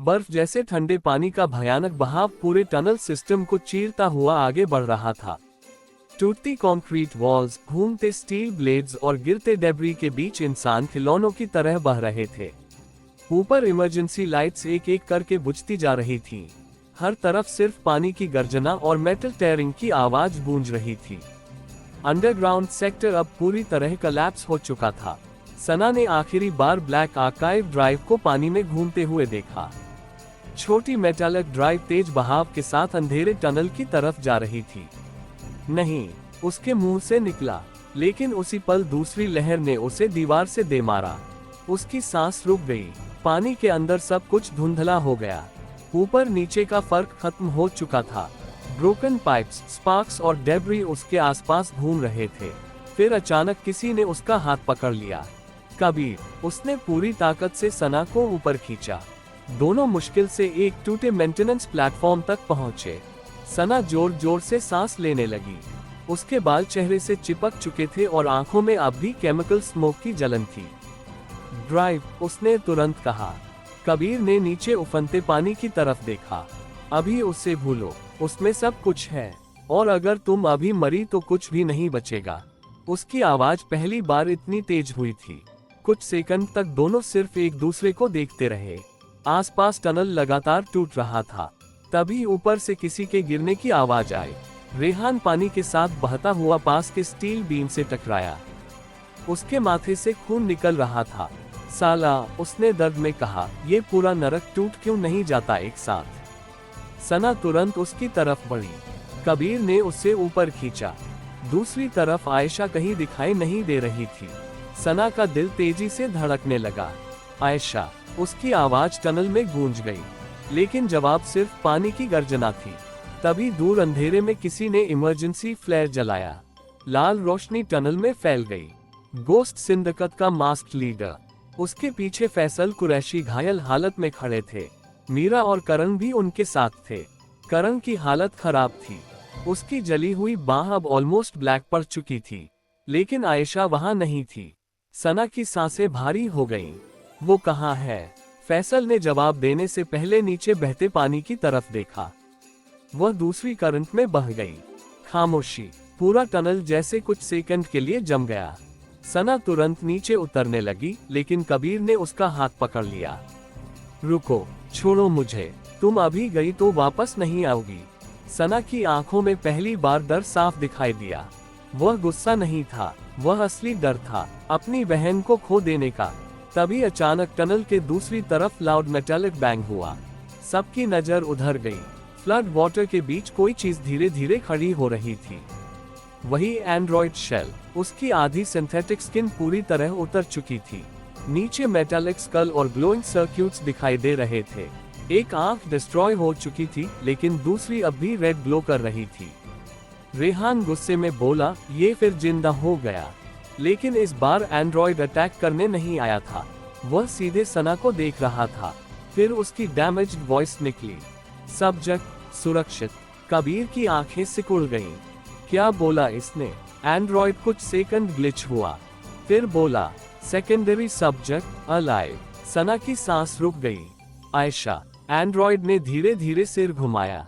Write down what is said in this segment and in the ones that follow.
बर्फ जैसे ठंडे पानी का भयानक बहाव पूरे टनल सिस्टम को चीरता हुआ आगे बढ़ रहा था। टूटती कंक्रीट वॉल्स, घूमते स्टील ब्लेड्स और गिरते डेब्री के बीच इंसान खिलौनों की तरह बह रहे थे। ऊपर इमरजेंसी लाइट्स एक एक करके बुझती जा रही थीं। हर तरफ सिर्फ पानी की गर्जना और मेटल टेयरिंग की आवाज गूंज रही थी। अंडरग्राउंड सेक्टर अब पूरी तरह कोलैप्स हो चुका था। सना ने आखिरी बार ब्लैक आर्काइव ड्राइव को पानी में घूमते हुए देखा। छोटी मेटालिक ड्राइव तेज बहाव के साथ अंधेरे टनल की तरफ जा रही थी। नहीं, उसके मुंह से निकला, लेकिन उसी पल दूसरी लहर ने उसे दीवार से दे मारा। उसकी सांस रुक गई। पानी के अंदर सब कुछ धुंधला हो गया। ऊपर नीचे का फर्क खत्म हो चुका था। ब्रोकन पाइप्स, स्पार्क्स और डेब्री उसके आसपास घूम रहे थे। फिर अचानक किसी ने उसका हाथ पकड़ लिया। कबीर। उसने पूरी ताकत से सना को ऊपर खींचा। दोनों मुश्किल से एक टूटे मेंटेनेंस प्लेटफॉर्म तक पहुंचे। सना जोर जोर से सांस लेने लगी। उसके बाल चेहरे से चिपक चुके थे और आंखों में अब भी केमिकल स्मोक की जलन थी। ड्राइव, उसने तुरंत कहा। कबीर ने नीचे उफनते पानी की तरफ देखा। अभी उससे भूलो, उसमें सब कुछ है, और अगर तुम अभी मरी तो कुछ भी नहीं बचेगा। उसकी आवाज पहली बार इतनी तेज हुई थी। कुछ सेकंड तक दोनों सिर्फ एक दूसरे को देखते रहे। आसपास टनल लगातार टूट रहा था। तभी ऊपर से किसी के गिरने की आवाज आई। रेहान पानी के साथ बहता हुआ पास के स्टील बीम से टकराया। उसके माथे से खून निकल रहा था। साला, उसने दर्द में कहा, ये पूरा नरक टूट क्यों नहीं जाता एक साथ। सना तुरंत उसकी तरफ बढ़ी। कबीर ने उसे ऊपर खींचा। दूसरी तरफ आयशा कहीं दिखाई नहीं दे रही थी। सना का दिल तेजी से धड़कने लगा। आयशा, उसकी आवाज टनल में गूंज गई, लेकिन जवाब सिर्फ पानी की गर्जना थी। तभी दूर अंधेरे में किसी ने इमरजेंसी फ्लेयर जलाया। लाल रोशनी टनल में फैल गई। गोस्ट सिंडिकेट का मास्क लीडर, उसके पीछे फैसल कुरैशी घायल हालत में खड़े थे। मीरा और करण भी उनके साथ थे। करण की हालत खराब थी। उसकी जली हुई बाह अब ऑलमोस्ट ब्लैक पड़ चुकी थी, लेकिन आयशा वहां नहीं थी। सना की सांसें भारी हो गईं। वो कहाँ है? फैसल ने जवाब देने से पहले नीचे बहते पानी की तरफ देखा। वह दूसरी करंट में बह गई। खामोशी। पूरा टनल जैसे कुछ सेकंड के लिए जम गया। सना तुरंत नीचे उतरने लगी, लेकिन कबीर ने उसका हाथ पकड़ लिया। रुको, छोड़ो मुझे, तुम अभी गई तो वापस नहीं आओगी। सना की आंखों में पहली बार डर साफ दिखाई दिया। वह गुस्सा नहीं था, वह असली डर था, अपनी बहन को खो देने का। तभी अचानक टनल के दूसरी तरफ लाउड मेटालिक बैंग हुआ। सबकी नजर उधर गई। फ्लड वाटर के बीच कोई चीज धीरे धीरे खड़ी हो रही थी। वही एंड्रॉइड शेल। उसकी आधी सिंथेटिक स्किन पूरी तरह उतर चुकी थी। नीचे मेटालिक स्कल और ग्लोइंग सर्क्यूट्स दिखाई दे रहे थे। एक आंख डिस्ट्रॉय हो चुकी थी, लेकिन दूसरी अब भी रेड ग्लो कर रही थी। रेहान गुस्से में बोला, ये फिर जिंदा हो गया। लेकिन इस बार एंड्रॉइड अटैक करने नहीं आया था। वह सीधे सना को देख रहा था। फिर उसकी डैमेज्ड वॉइस निकली, सब्जेक्ट सुरक्षित। कबीर की आंखें सिकुड़ गईं। क्या बोला इसने? एंड्रॉइड कुछ सेकंड ग्लिच हुआ, फिर बोला, सेकेंडरी सब्जेक्ट अलाइव। सना की सांस रुक गई। आयशा। एंड्रॉइड ने धीरे धीरे सिर घुमाया,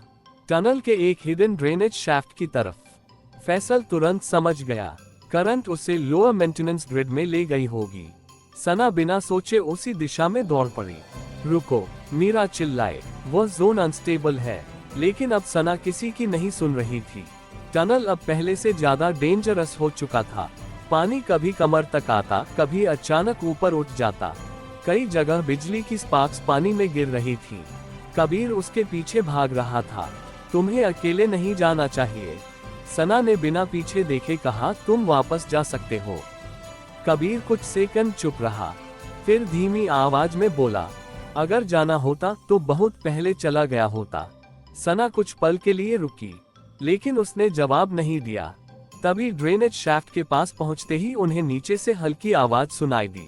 टनल के एक हिडन ड्रेनेज शाफ्ट की तरफ। फैसल तुरंत समझ गया, करंट उसे लोअर मेंटेनेंस ग्रिड में ले गई होगी। सना बिना सोचे उसी दिशा में दौड़ पड़ी। रुको, मीरा चिल्लाए, वह जोन अनस्टेबल है। लेकिन अब सना किसी की नहीं सुन रही थी। टनल अब पहले से ज्यादा डेंजरस हो चुका था। पानी कभी कमर तक आता, कभी अचानक ऊपर उठ जाता। कई जगह बिजली की स्पार्क्स पानी में गिर रही थी। कबीर उसके पीछे भाग रहा था। तुम्हें अकेले नहीं जाना चाहिए, सना ने बिना पीछे देखे कहा। तुम वापस जा सकते हो। कबीर कुछ सेकंड चुप रहा, फिर धीमी आवाज में बोला, अगर जाना होता तो बहुत पहले चला गया होता। सना कुछ पल के लिए रुकी, लेकिन उसने जवाब नहीं दिया। तभी ड्रेनेज शाफ्ट के पास पहुंचते ही उन्हें नीचे से हल्की आवाज सुनाई दी,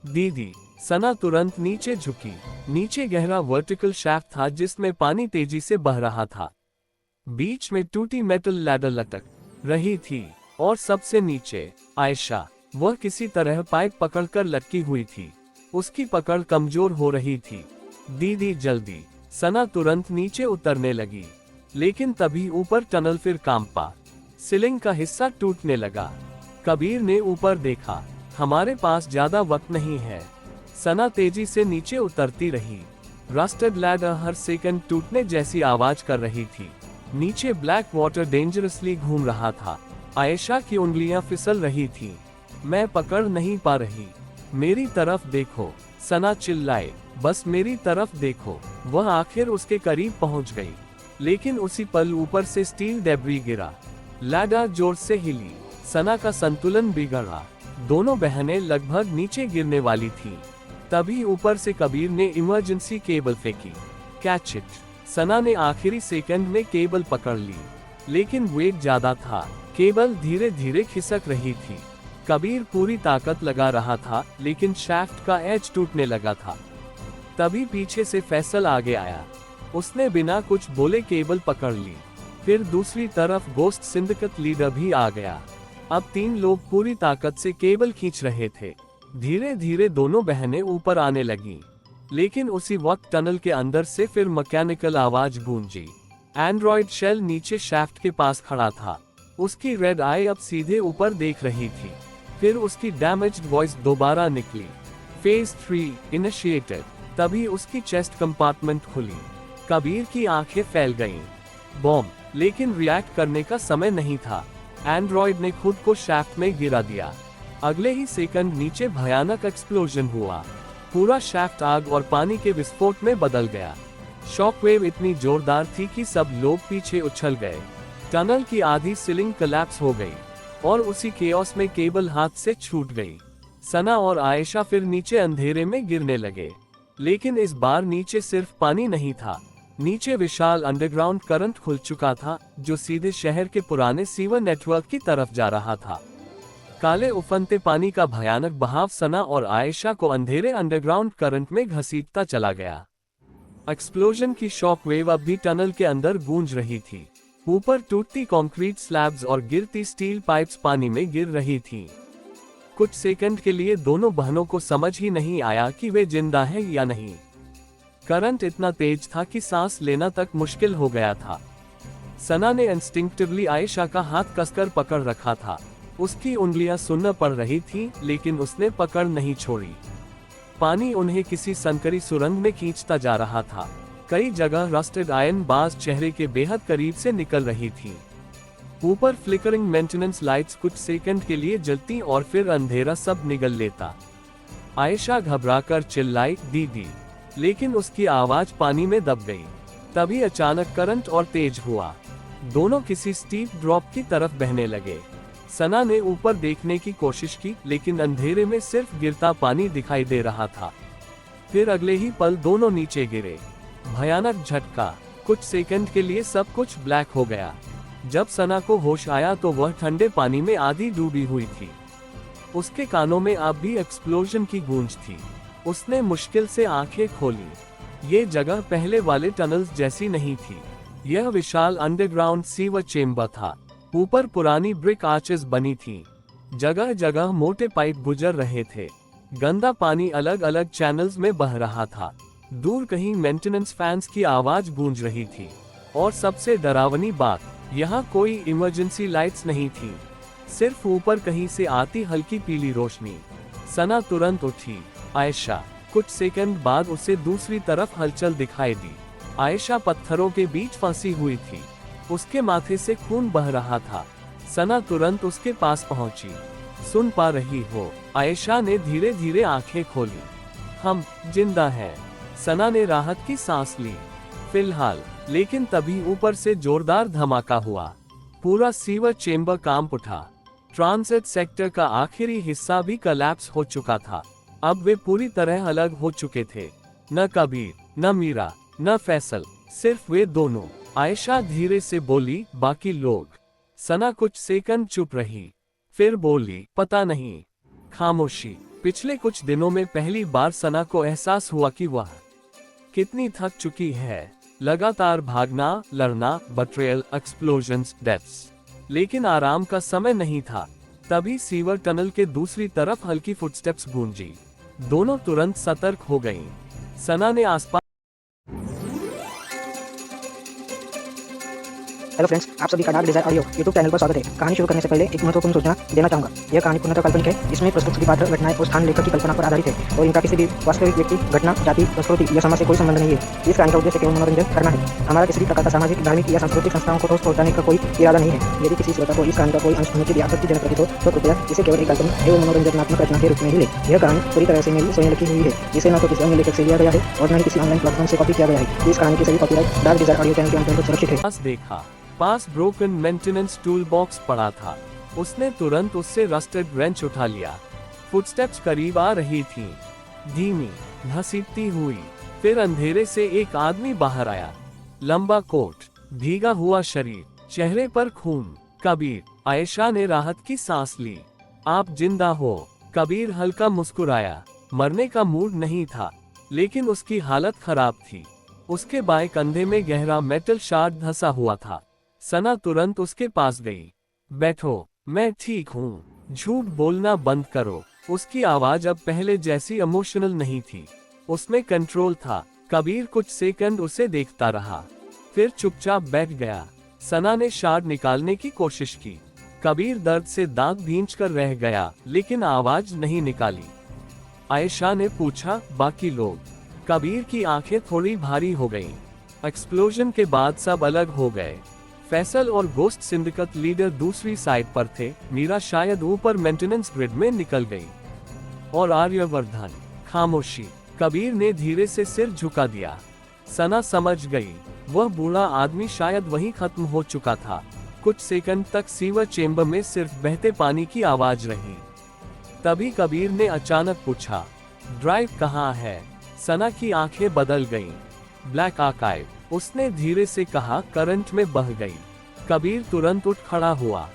दीदी। सना तुरंत नीचे झुकी। नीचे गहरा वर्टिकल शाफ्ट था जिसमें पानी तेजी से बह रहा था। बीच में टूटी मेटल लैडर लटक रही थी और सबसे नीचे आयशा। वह किसी तरह पाइप पकड़कर लटकी हुई थी। उसकी पकड़ कमजोर हो रही थी। दीदी जल्दी। सना तुरंत नीचे उतरने लगी, लेकिन तभी ऊपर टनल फिर कांपा। सीलिंग का हिस्सा टूटने लगा। कबीर ने ऊपर देखा। हमारे पास ज्यादा वक्त नहीं है। सना तेजी से नीचे उतरती रही। रस्टेड लैडर हर सेकंड टूटने जैसी आवाज कर रही थी। नीचे ब्लैक वाटर डेंजरसली घूम रहा था। आयशा की उंगलियां फिसल रही थीं। मैं पकड़ नहीं पा रही। मेरी तरफ देखो, सना चिल्लाए। बस मेरी तरफ देखो। वह आखिर उसके करीब पहुंच गई, लेकिन उसी पल ऊपर से स्टील डेब्री गिरा। लैडर जोर से हिली। सना का संतुलन बिगड़ा। दोनों बहनें लगभग नीचे गिरने वाली थीं। तभी ऊपर से कबीर ने इमरजेंसी केबल फेंकी। Catch it. सना ने आखिरी सेकंड में केबल पकड़ ली, लेकिन वेट ज्यादा था। केबल धीरे धीरे खिसक रही थी। कबीर पूरी ताकत लगा रहा था, लेकिन शाफ्ट का एज टूटने लगा था। तभी पीछे से फैसल आगे आया। उसने बिना कुछ बोले केबल पकड़ ली। फिर दूसरी तरफ गोस्ट सिंडिकेट लीडर भी आ गया। अब 3 लोग पूरी ताकत से केबल खींच रहे थे। धीरे धीरे दोनों बहनें ऊपर आने लगीं, लेकिन उसी वक्त टनल के अंदर से फिर मैकेनिकल आवाज गूंजी। एंड्रॉयड शेल नीचे शाफ्ट के पास खड़ा था। उसकी रेड आई अब सीधे ऊपर देख रही थी। फिर उसकी डैमेज्ड वॉइस दोबारा निकली। Phase 3 initiated. तभी उसकी चेस्ट कंपार्टमेंट खुली। कबीर की आंखें फैल गईं। बॉम्ब। लेकिन रिएक्ट करने का समय नहीं था। एंड्रॉयड ने खुद को शाफ्ट में गिरा दिया। अगले ही सेकंड नीचे भयानक एक्सप्लोजन हुआ। पूरा शाफ्ट आग और पानी के विस्फोट में बदल गया। शॉकवेव इतनी जोरदार थी कि सब लोग पीछे उछल गए। टनल की आधी सीलिंग कोलैप्स हो गई, और उसी केओस में केबल हाथ से छूट गई। सना और आयशा फिर नीचे अंधेरे में गिरने लगे, लेकिन इस बार नीचे सिर्फ पानी नहीं था। नीचे विशाल अंडरग्राउंड करंट खुल चुका था, जो सीधे शहर के पुराने सीवर नेटवर्क की तरफ जा रहा था। काले उफनते पानी का भयानक बहाव सना और आयशा को अंधेरे अंडरग्राउंड करंट में घसीटता चला गया। एक्सप्लोजन की शॉक वेव अब भी टनल के अंदर गूंज रही थी। ऊपर टूटती कंक्रीट स्लैब्स और गिरती स्टील पाइप्स पानी में गिर रही थीं। कुछ सेकंड के लिए दोनों बहनों को समझ ही नहीं आया कि वे जिंदा हैं या नहीं। करंट इतना तेज था कि सांस लेना तक मुश्किल हो गया था। सना ने इंस्टिंक्टिवली आयशा का हाथ कसकर पकड़ रखा था। उसकी उंगलियां सुन्न पड़ रही थीं, लेकिन उसने पकड़ नहीं छोड़ी। पानी उन्हें किसी संकरी सुरंग में खींचता जा रहा था। कई जगह रस्टेड आयरन बार्स चेहरे के बेहद करीब से निकल रही थीं। ऊपर फ्लिकरिंग मेंटेनेंस लाइट्स कुछ सेकंड के लिए जलती और फिर अंधेरा सब निगल लेता। आयशा घबराकर चिल्लाई, दीदी, लेकिन उसकी आवाज पानी में दब गई। तभी अचानक करंट और तेज हुआ। दोनों किसी स्टीप ड्रॉप की तरफ बहने लगे। सना ने ऊपर देखने की कोशिश की, लेकिन अंधेरे में सिर्फ गिरता पानी दिखाई दे रहा था। फिर अगले ही पल दोनों नीचे गिरे। भयानक झटका। कुछ सेकंड के लिए सब कुछ ब्लैक हो गया। जब सना को होश आया तो वह ठंडे पानी में आधी डूबी हुई थी। उसके कानों में अब भी एक्सप्लोजन की गूंज थी। उसने मुश्किल से आंखें खोली। ये जगह पहले वाले टनल्स जैसी नहीं थी। यह विशाल अंडरग्राउंड सीवर चेम्बर था। ऊपर पुरानी ब्रिक आर्चेस बनी थीं। जगह जगह मोटे पाइप गुजर रहे थे। गंदा पानी अलग अलग चैनल्स में बह रहा था। दूर कहीं मेंटेनेंस फैंस की आवाज गूंज रही थी। और सबसे डरावनी बात, यहाँ कोई इमरजेंसी लाइट्स नहीं थी, सिर्फ ऊपर कहीं से आती हल्की पीली रोशनी। सना तुरंत उठी। आयशा। कुछ सेकंड बाद उसे दूसरी तरफ हलचल दिखाई दी। आयशा पत्थरों के बीच फंसी हुई थी। उसके माथे से खून बह रहा था। सना तुरंत उसके पास पहुंची। सुन पा रही हो? आयशा ने धीरे धीरे आंखें खोली। हम जिंदा हैं। सना ने राहत की सांस ली। फिलहाल। लेकिन तभी ऊपर से जोरदार धमाका हुआ। पूरा सीवर चेम्बर कांप उठा। ट्रांजिट सेक्टर का आखिरी हिस्सा भी कोलैप्स हो चुका था। अब वे पूरी तरह अलग हो चुके थे। न कबीर, न मीरा, न फैसल, सिर्फ वे दोनों। आयशा धीरे से बोली, बाकी लोग? सना कुछ सेकंड चुप रही, फिर बोली, पता नहीं। खामोशी। पिछले कुछ दिनों में पहली बार सना को एहसास हुआ कि वह कितनी थक चुकी है। लगातार भागना, लड़ना, बट्रेयल, एक्सप्लोजन्स, डेथ्स। लेकिन आराम का समय नहीं था। तभी सीवर टनल के दूसरी तरफ हल्की फुटस्टेप्स गूंजी। दोनों तुरंत सतर्क हो गईं। सना ने आसपास हेलो फ्रेंड्स, आप सभी का dark desire audio YouTube channel पर स्वागत है। कहानी शुरू करने से पहले एक महत्वपूर्ण सूचना देना चाहूंगा। यह कहानी पूर्णतः काल्पनिक है। इसमें प्रस्तुत सभी पात्र, घटनाएं और स्थान लेखक की कल्पना पर आधारित है और इनका किसी भी वास्तविक व्यक्ति, घटना, जाति, संस्कृति या समाज से कोई संबंध नहीं है। इस कहानी का उद्देश्य केवल मनोरंजन करना है। हमारा किसी भी प्रकार का सामाजिक, धार्मिक या सांस्कृतिक संस्थाओं को ठोस पहुंचाने का कोई इरादा नहीं है। यदि किसी श्रोता को इस कहानी का कोई अंश अनुचित या आपत्तिजनक प्रतीत हो तो कृपया इसे केवल एक काल्पनिक एवं मनोरंजनात्मक रचना के रूप में ही ले। यह कहानी पूरी तरह से मेरी स्वयं लिखी हुई है, जिसे न तो किसी अन्य लेखक से लिया गया है और न ही किसी ऑनलाइन प्लेटफॉर्म से कॉपी किया गया है। इस कहानी की सभी copyright dark desire audio channel के अंतर्गत सुरक्षित है। देखा पास ब्रोकन मेंटेनेंस टूल बॉक्स पड़ा था। उसने तुरंत उससे रस्टेड रेंच उठा लिया। फुटस्टेप्स करीब आ रही थी, धीमी, घसीटती हुई। फिर अंधेरे से एक आदमी बाहर आया। लंबा कोट, भीगा हुआ शरीर, चेहरे पर खून। कबीर। आयशा ने राहत की सांस ली। आप जिंदा हो। कबीर हल्का मुस्कुराया। मरने का मूड नहीं था, लेकिन उसकी हालत खराब थी। उसके बाएं कंधे में गहरा मेटल शार्ड धंसा हुआ था। सना तुरंत उसके पास गई। बैठो, मैं ठीक हूँ। झूठ बोलना बंद करो। उसकी आवाज अब पहले जैसी इमोशनल नहीं थी, उसमें कंट्रोल था। कबीर कुछ सेकंड उसे देखता रहा, फिर चुपचाप बैठ गया। सना ने शार्ड निकालने की कोशिश की। कबीर दर्द से दांत भींचकर रह गया, लेकिन आवाज नहीं निकाली। आयशा ने पूछा, बाकी लोग? कबीर की आंखें थोड़ी भारी हो गईं। एक्सप्लोजन के बाद सब अलग हो गए। फैसल और गोस्ट सिंडिकेट लीडर दूसरी साइड पर थे। मीरा शायद ऊपर मेंटेनेंस ग्रिड में निकल गई। और आर्यवर्धन? खामोशी। कबीर ने धीरे से सिर झुका दिया। सना समझ गई, वह बूढ़ा आदमी शायद वहीं खत्म हो चुका था। कुछ सेकंड तक सीवर चेंबर में सिर्फ बहते पानी की आवाज रही। तभी कबीर ने अचानक पूछा, ड्राइव कहाँ है? सना की आंखें बदल गईं। ब्लैक आर्काइव, उसने धीरे से कहा, करंट में बह गई। कबीर तुरंत उठ खड़ा हुआ।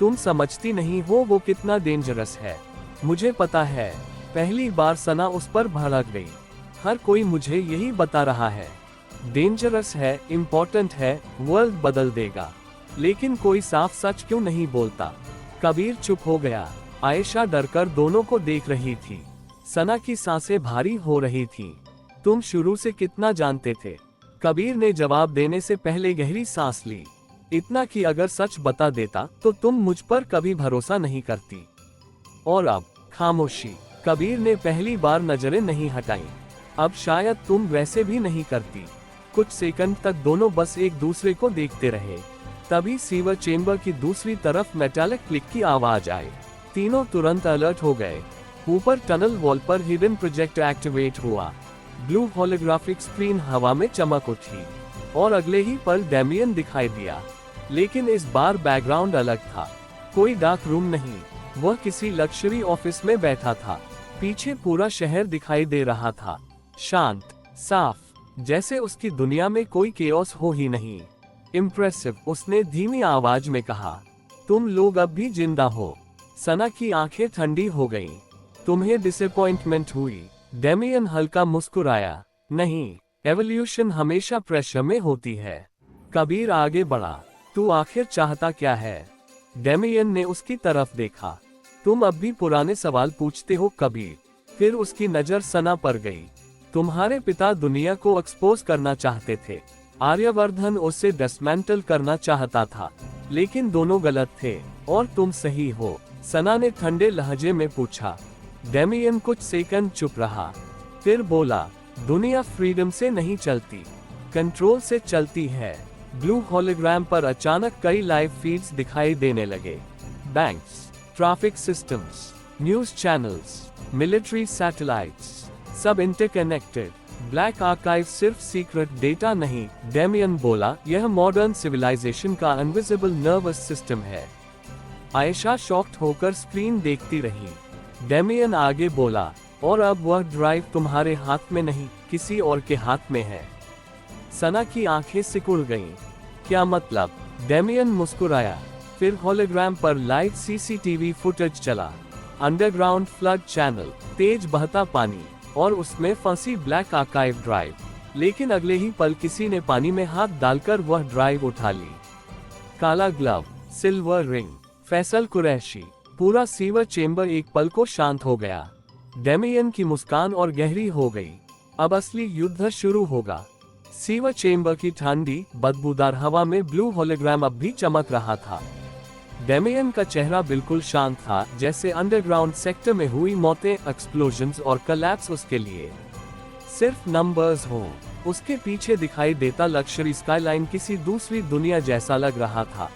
तुम समझती नहीं हो वो कितना डेंजरस है। मुझे पता है। पहली बार सना उस पर भड़क गई। हर कोई मुझे यही बता रहा है, डेंजरस है, इम्पोर्टेंट है, वर्ल्ड बदल देगा। लेकिन कोई साफ सच क्यों नहीं बोलता? कबीर चुप हो गया। आयशा डरकर दोनों को देख रही थी। सना की सांसें भारी हो रही थीं। तुम शुरू से कितना जानते थे? कबीर ने जवाब देने से पहले गहरी सांस ली। इतना कि अगर सच बता देता तो तुम मुझ पर कभी भरोसा नहीं करती। और अब? खामोशी। कबीर ने पहली बार नजरें नहीं हटाई। अब शायद तुम वैसे भी नहीं करती। कुछ सेकंड तक दोनों बस एक दूसरे को देखते रहे। तभी सीवर चेंबर की दूसरी तरफ मेटालिक क्लिक की आवाज आई। तीनों तुरंत अलर्ट हो गए। ऊपर टनल वॉल पर हिडन प्रोजेक्टर एक्टिवेट हुआ। ब्लू होलोग्राफिक स्क्रीन हवा में चमक उठी और अगले ही पल डेमियन दिखाई दिया। लेकिन इस बार बैकग्राउंड अलग था। कोई डार्क रूम नहीं, वह किसी लग्जरी ऑफिस में बैठा था। पीछे पूरा शहर दिखाई दे रहा था, शांत, साफ, जैसे उसकी दुनिया में कोई केओस हो ही नहीं। इम्प्रेसिव, उसने धीमी आवाज में कहा। तुम लोग अब भी जिंदा हो। सना की आंखें ठंडी हो गईं। तुम्हें डिसअपॉइंटमेंट हुई? डेमियन हल्का मुस्कुराया। नहीं, एवोल्यूशन हमेशा प्रेशर में होती है। कबीर आगे बढ़ा। तू आखिर चाहता क्या है? डेमियन ने उसकी तरफ देखा। तुम अब भी पुराने सवाल पूछते हो कबीर। फिर उसकी नजर सना पर गई। तुम्हारे पिता दुनिया को एक्सपोज करना चाहते थे। आर्यवर्धन उसे डिसमेंटल करना चाहता था, लेकिन दोनों गलत थे और तुम सही हो। सना ने ठंडे लहजे में पूछा। डेमियन कुछ सेकंड चुप रहा, फिर बोला, दुनिया फ्रीडम से नहीं चलती, कंट्रोल से चलती है। ब्लू होलोग्राम पर अचानक कई लाइव फीड्स दिखाई देने लगे। Banks, traffic systems, news channels, military satellites, सब इंटरकनेक्टेड। ब्लैक आर्काइव सिर्फ सीक्रेट डेटा नहीं, डेमियन बोला, यह मॉडर्न सिविलाइजेशन का इनविजिबल नर्वस सिस्टम है। आयशा शॉक्ड होकर स्क्रीन देखती रही। डेमियन आगे बोला, और अब वह ड्राइव तुम्हारे हाथ में नहीं, किसी और के हाथ में है। सना की आंखें सिकुड़ गईं। क्या मतलब? डेमियन मुस्कुराया। फिर होलोग्राम पर लाइव सीसीटीवी फुटेज चला। अंडरग्राउंड फ्लड चैनल, तेज बहता पानी और उसमें फंसी ब्लैक आर्काइव ड्राइव। लेकिन अगले ही पल किसी ने पानी में हाथ डालकर वह ड्राइव उठा ली। काला glove, silver ring, Faisal Qureshi. पूरा सीवर चेंबर एक पल को शांत हो गया। डेमियन की मुस्कान और गहरी हो गई। अब असली युद्ध शुरू होगा। सीवर चेंबर की ठंडी बदबूदार हवा में ब्लू होलोग्राम अब भी चमक रहा था। डेमियन का चेहरा बिल्कुल शांत था, जैसे अंडरग्राउंड सेक्टर में हुई मौतें, एक्सप्लोजन्स और कोलैप्स उसके लिए सिर्फ नंबर्स हो। उसके पीछे दिखाई देता लग्जरी स्काईलाइन किसी दूसरी दुनिया जैसा लग रहा था।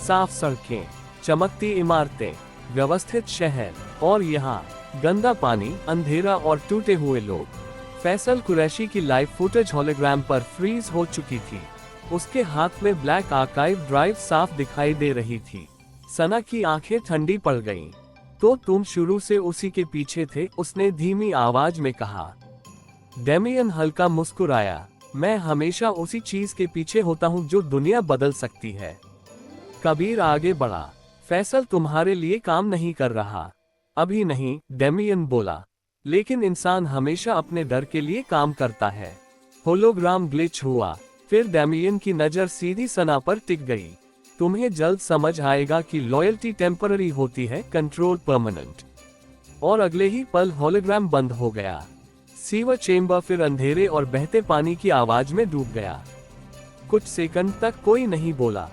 साफ सड़कें, चमकती इमारतें, व्यवस्थित शहर, और यहाँ गंदा पानी, अंधेरा और टूटे हुए लोग। फैसल कुरैशी की लाइव फुटेज होलोग्राम पर फ्रीज हो चुकी थी। उसके हाथ में ब्लैक आर्काइव ड्राइव साफ दिखाई दे रही थी। सना की आंखें ठंडी पड़ गईं। तो तुम शुरू से उसी के पीछे थे, उसने धीमी आवाज में कहा। डेमियन हल्का मुस्कुराया। मैं हमेशा उसी चीज के पीछे होता हूँ जो दुनिया बदल सकती है। कबीर आगे बढ़ा। फैसल तुम्हारे लिए काम नहीं कर रहा। अभी नहीं, डेमियन बोला, लेकिन इंसान हमेशा अपने डर के लिए काम करता है। होलोग्राम ग्लिच हुआ। फिर डेमियन की नजर सीधी सना पर टिक गई। तुम्हें जल्द समझ आएगा कि लॉयल्टी टेम्पररी होती है, कंट्रोल परमानेंट। और अगले ही पल होलोग्राम बंद हो गया। सीवर चेंबर फिर अंधेरे और बहते पानी की आवाज में डूब गया। कुछ सेकंड तक कोई नहीं बोला।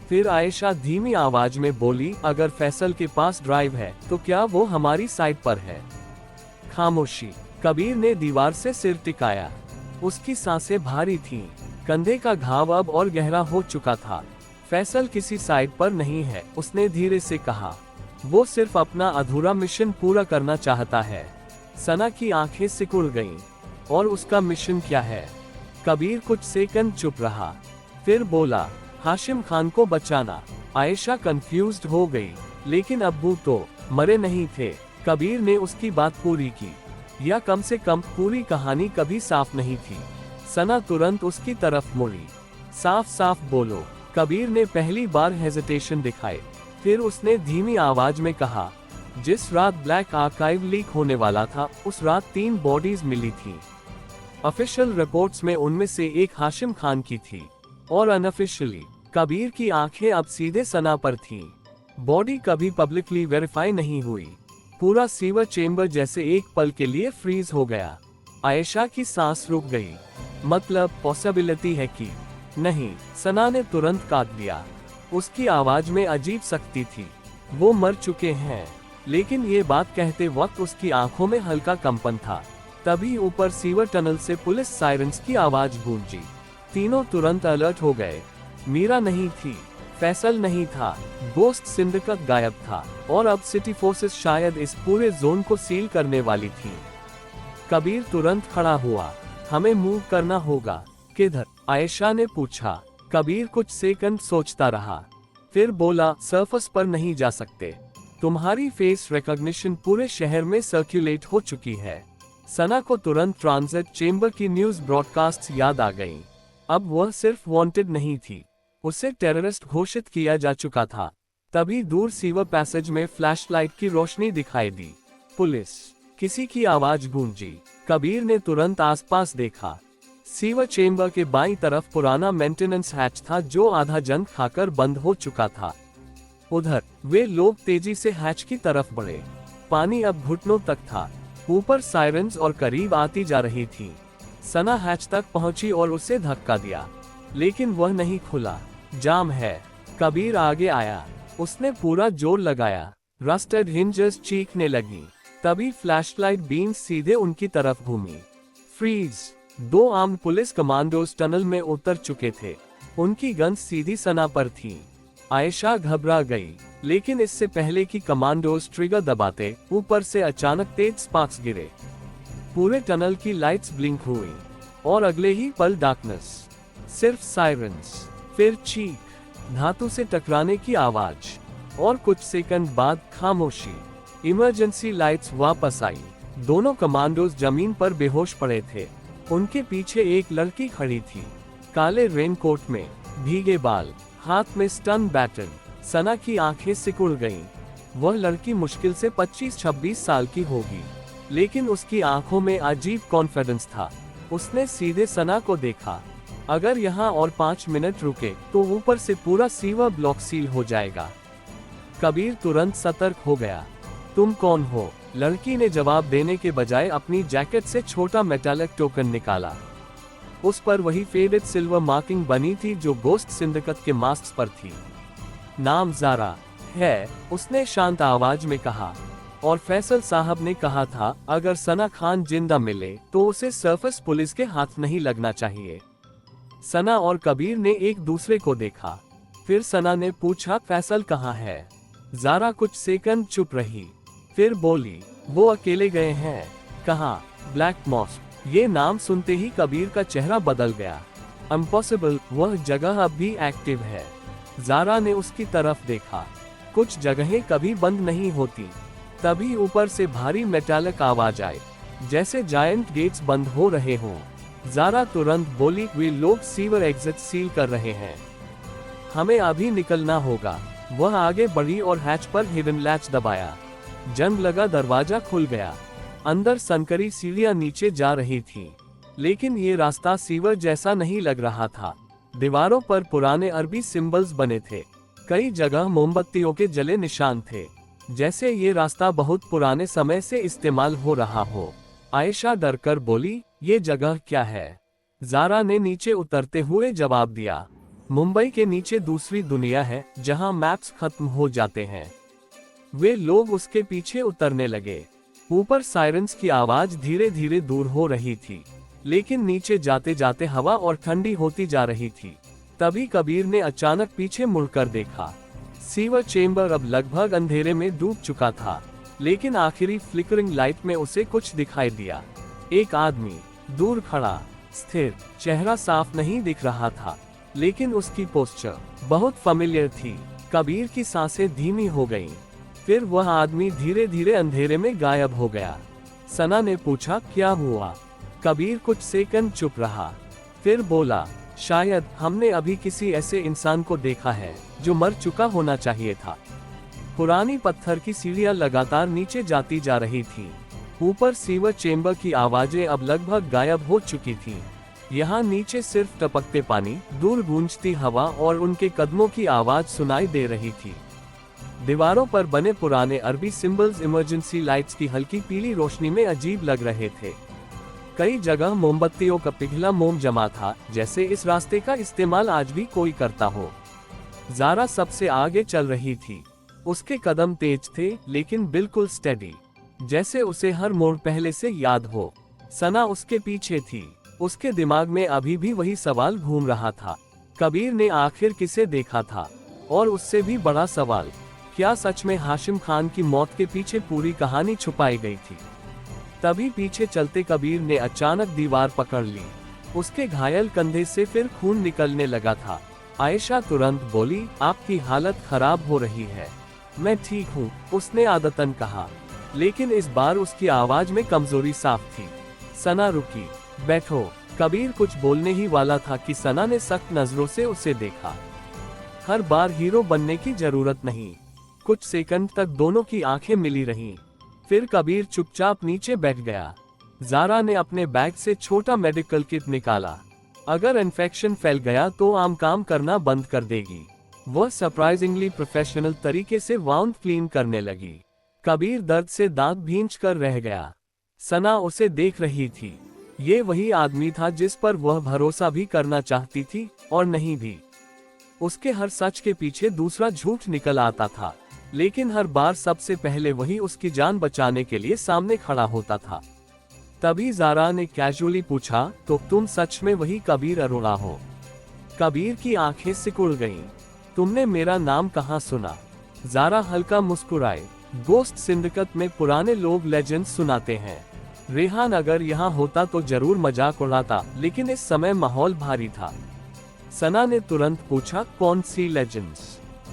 फिर आयशा धीमी आवाज में बोली, अगर फैसल के पास ड्राइव है तो क्या वो हमारी साइड पर है? खामोशी। कबीर ने दीवार से सिर टिकाया। उसकी सांसें भारी थीं। कंधे का घाव अब और गहरा हो चुका था। फैसल किसी साइड पर नहीं है, उसने धीरे से कहा। वो सिर्फ अपना अधूरा मिशन पूरा करना चाहता है। सना की आंखें सिकुड़ गईं। और उसका मिशन क्या है? कबीर कुछ सेकंड चुप रहा। फिर बोला, हाशिम खान को बचाना। आयशा कंफ्यूज्ड हो गई। लेकिन अब्बू तो मरे नहीं थे। कबीर ने उसकी बात पूरी की, या कम से कम पूरी कहानी कभी साफ नहीं थी। सना तुरंत उसकी तरफ मुड़ी। साफ साफ बोलो। कबीर ने पहली बार हेजिटेशन दिखाए। फिर उसने धीमी आवाज में कहा, जिस रात ब्लैक आर्काइव लीक होने वाला था, उस रात 3 बॉडीज मिली थीं। ऑफिशियल रिपोर्ट्स में उनमें से एक हाशिम खान की थी, और अनऑफिशियली। कबीर की आंखें अब सीधे सना पर थीं। बॉडी कभी पब्लिकली वेरीफाई नहीं हुई। पूरा सीवर चेंबर जैसे एक पल के लिए फ्रीज हो गया। आयशा की सांस रुक गई। मतलब पॉसिबिलिटी है कि नहीं, सना ने तुरंत काट दिया। उसकी आवाज में अजीब सख्ती थी। वो मर चुके हैं। लेकिन ये बात कहते वक्त उसकी आंखों में हल्का कंपन था। तभी ऊपर सीवर टनल से पुलिस सायरन्स की आवाज गूंजी। तीनों तुरंत अलर्ट हो गए। मीरा नहीं थी, फैसल नहीं था, गोस्ट सिंडिकेट गायब था, और अब सिटी फोर्सेस शायद इस पूरे जोन को सील करने वाली थी। कबीर तुरंत खड़ा हुआ। हमें मूव करना होगा। किधर? आयशा ने पूछा। कबीर कुछ सेकंड सोचता रहा। फिर बोला, सरफेस पर नहीं जा सकते। तुम्हारी फेस रिकॉग्निशन पूरे शहर में सर्कुलेट हो चुकी है। सना को तुरंत ट्रांजिट चेंबर की न्यूज ब्रॉडकास्ट याद आ गईं। अब वह सिर्फ वांटेड नहीं थी, उसे टेररिस्ट घोषित किया जा चुका था। तभी दूर सीवर पैसेज में फ्लैशलाइट की रोशनी दिखाई दी। पुलिस, किसी की आवाज गूंजी। कबीर ने तुरंत आसपास देखा। सीवर चेंबर के बाईं तरफ पुराना मेंटेनेंस हैच था जो आधा जंग खाकर बंद हो चुका था। उधर वे लोग तेजी से हैच की तरफ बढ़े। पानी अब घुटनों तक था। ऊपर सायरन्स और करीब आती जा रही थी। सना हैच तक पहुंची और उसे धक्का दिया, लेकिन वह नहीं खुला। जाम है। कबीर आगे आया। उसने पूरा जोर लगाया। रस्टेड हिंजेस चीखने लगी। तभी फ्लैशलाइट बीम सीधे उनकी तरफ घूमी। Freeze. 2 armed police commandos tunnel में उतर चुके थे। उनकी गन सीधी सना पर थी। आयशा घबरा गई, लेकिन इससे पहले कि कमांडोज ट्रिगर दबाते, ऊपर से अचानक तेज स्पार्क्स गिरे। पूरे टनल की लाइट्स ब्लिंक हुई, और अगले ही पल डार्कनेस। सिर्फ सायरन्स, फिर चीख, धातु से टकराने की आवाज, और कुछ सेकंड बाद खामोशी। इमरजेंसी लाइट्स वापस आई। दोनों कमांडोज जमीन पर बेहोश पड़े थे। उनके पीछे एक लड़की खड़ी थी, काले रेनकोट में, भीगे बाल, हाथ में स्टन बैटन। सना की आंखें सिकुड़ गईं। वह लड़की मुश्किल से 25-26 साल की होगी, लेकिन उसकी आंखों में अजीब कॉन्फिडेंस था। उसने सीधे सना को देखा। अगर यहाँ और 5 मिनट रुके तो ऊपर से पूरा सीवर ब्लॉक सील हो जाएगा। कबीर तुरंत सतर्क हो गया। तुम कौन हो? लड़की ने जवाब देने के बजाय अपनी जैकेट से छोटा मेटालिक टोकन निकाला। उस पर वही फेडेड सिल्वर मार्किंग बनी थी जो गोस्ट सिंडिकेट के मास्क पर थी। नाम ज़ारा है, उसने शांत आवाज में कहा। और फैसल साहब ने कहा था, अगर सना खान जिंदा मिले तो उसे सरफेस पुलिस के हाथ नहीं लगना चाहिए। सना और कबीर ने एक दूसरे को देखा। फिर सना ने पूछा, फैसल कहाँ है? ज़ारा कुछ सेकंड चुप रही, फिर बोली, वो अकेले गए हैं। कहाँ? Black mosque. ये नाम सुनते ही कबीर का चेहरा बदल गया। इम्पॉसिबल, वह जगह अब भी एक्टिव है। ज़ारा ने उसकी तरफ देखा। कुछ जगहें कभी बंद नहीं होती। तभी ऊपर से भारी मेटालिक आवाज आई, जैसे जायंट गेट्स बंद हो रहे हों। ज़ारा तुरंत बोली, वे लोग सीवर एग्जिट सील कर रहे हैं, हमें अभी निकलना होगा। वह आगे बढ़ी और हैच पर हिडन लैच दबाया। जंग लगा दरवाजा खुल गया। अंदर संकरी सीढ़ियां नीचे जा रही थी, लेकिन ये रास्ता सीवर जैसा नहीं लग रहा था। दीवारों पर पुराने अरबी सिंबल्स बने थे। कई जगह मोमबत्तियों के जले निशान थे, जैसे ये रास्ता बहुत पुराने समय से इस्तेमाल हो रहा हो। आयशा डरकर बोली, ये जगह क्या है? ज़ारा ने नीचे उतरते हुए जवाब दिया, मुंबई के नीचे दूसरी दुनिया है जहां मैप्स खत्म हो जाते हैं। वे लोग उसके पीछे उतरने लगे। ऊपर सायरन्स की आवाज धीरे धीरे दूर हो रही थी, लेकिन नीचे जाते जाते हवा और ठंडी होती जा रही थी। तभी कबीर ने अचानक पीछे मुड़कर देखा। सीवर चेंबर अब लगभग अंधेरे में डूब चुका था, लेकिन आखिरी फ्लिकरिंग लाइट में उसे कुछ दिखाई दिया। एक आदमी दूर खड़ा, स्थिर, चेहरा साफ नहीं दिख रहा था, लेकिन उसकी पोस्चर बहुत फेमिलियर थी। कबीर की सांसें धीमी हो गईं। फिर वह आदमी धीरे धीरे अंधेरे में गायब हो गया। सना ने पूछा, क्या हुआ? कबीर कुछ सेकंड चुप रहा, फिर बोला, शायद हमने अभी किसी ऐसे इंसान को देखा है जो मर चुका होना चाहिए था। पुरानी पत्थर की सीढ़ियां लगातार नीचे जाती जा रही थीं। ऊपर सीवर चेंबर की आवाजें अब लगभग गायब हो चुकी थीं। यहाँ नीचे सिर्फ टपकते पानी, दूर गूंजती हवा और उनके कदमों की आवाज सुनाई दे रही थी। दीवारों पर बने पुराने अरबी सिंबल्स इमरजेंसी लाइट्स की हल्की पीली रोशनी में अजीब लग रहे थे। कई जगह मोमबत्तियों का पिघला मोम जमा था, जैसे इस रास्ते का इस्तेमाल आज भी कोई करता हो। ज़ारा सबसे आगे चल रही थी। उसके कदम तेज थे, लेकिन बिल्कुल स्टेडी, जैसे उसे हर मोड़ पहले से याद हो। सना उसके पीछे थी। उसके दिमाग में अभी भी वही सवाल घूम रहा था, कबीर ने आखिर किसे देखा था? और उससे भी बड़ा सवाल, क्या सच में हाशिम खान की मौत के पीछे पूरी कहानी छुपाई गई थी? तभी पीछे चलते कबीर ने अचानक दीवार पकड़ ली। उसके घायल कंधे से फिर खून निकलने लगा था। आयशा तुरंत बोली, आपकी हालत खराब हो रही है। मैं ठीक हूँ, उसने आदतन कहा, लेकिन इस बार उसकी आवाज में कमजोरी साफ थी। सना रुकी। बैठो। कबीर कुछ बोलने ही वाला था कि सना ने सख्त नजरों से उसे देखा। हर बार हीरो बनने की जरूरत नहीं। कुछ सेकंड तक दोनों की आंखें मिली रहीं। फिर कबीर चुपचाप नीचे बैठ गया। ज़ारा ने अपने बैग से छोटा मेडिकल किट निकाला। अगर इन्फेक्शन फैल गया तो आम काम करना बंद कर देगी। वह सरप्राइजिंगली प्रोफेशनल तरीके से वाउंड क्लीन करने लगी। कबीर दर्द से दांत भींच कर रह गया। सना उसे देख रही थी। ये वही आदमी था जिस पर वह भरोसा भी करना चाहती थी और नहीं भी। उसके हर सच के पीछे दूसरा झूठ निकल आता था, लेकिन हर बार सबसे पहले वही उसकी जान बचाने के लिए सामने खड़ा होता था। तभी ज़ारा ने कैजुअली पूछा, तो तुम सच में वही कबीर अरोड़ा हो? कबीर की आंखें सिकुड़ गईं। तुमने मेरा नाम कहाँ सुना? ज़ारा हल्का मुस्कुराए। गोस्ट सिंडिकेट में पुराने लोग लेजेंड्स सुनाते हैं। रेहान अगर यहाँ होता तो जरूर मजाक उड़ाता, लेकिन इस समय माहौल भारी था। सना ने तुरंत पूछा, कौन सी लेजेंड्स?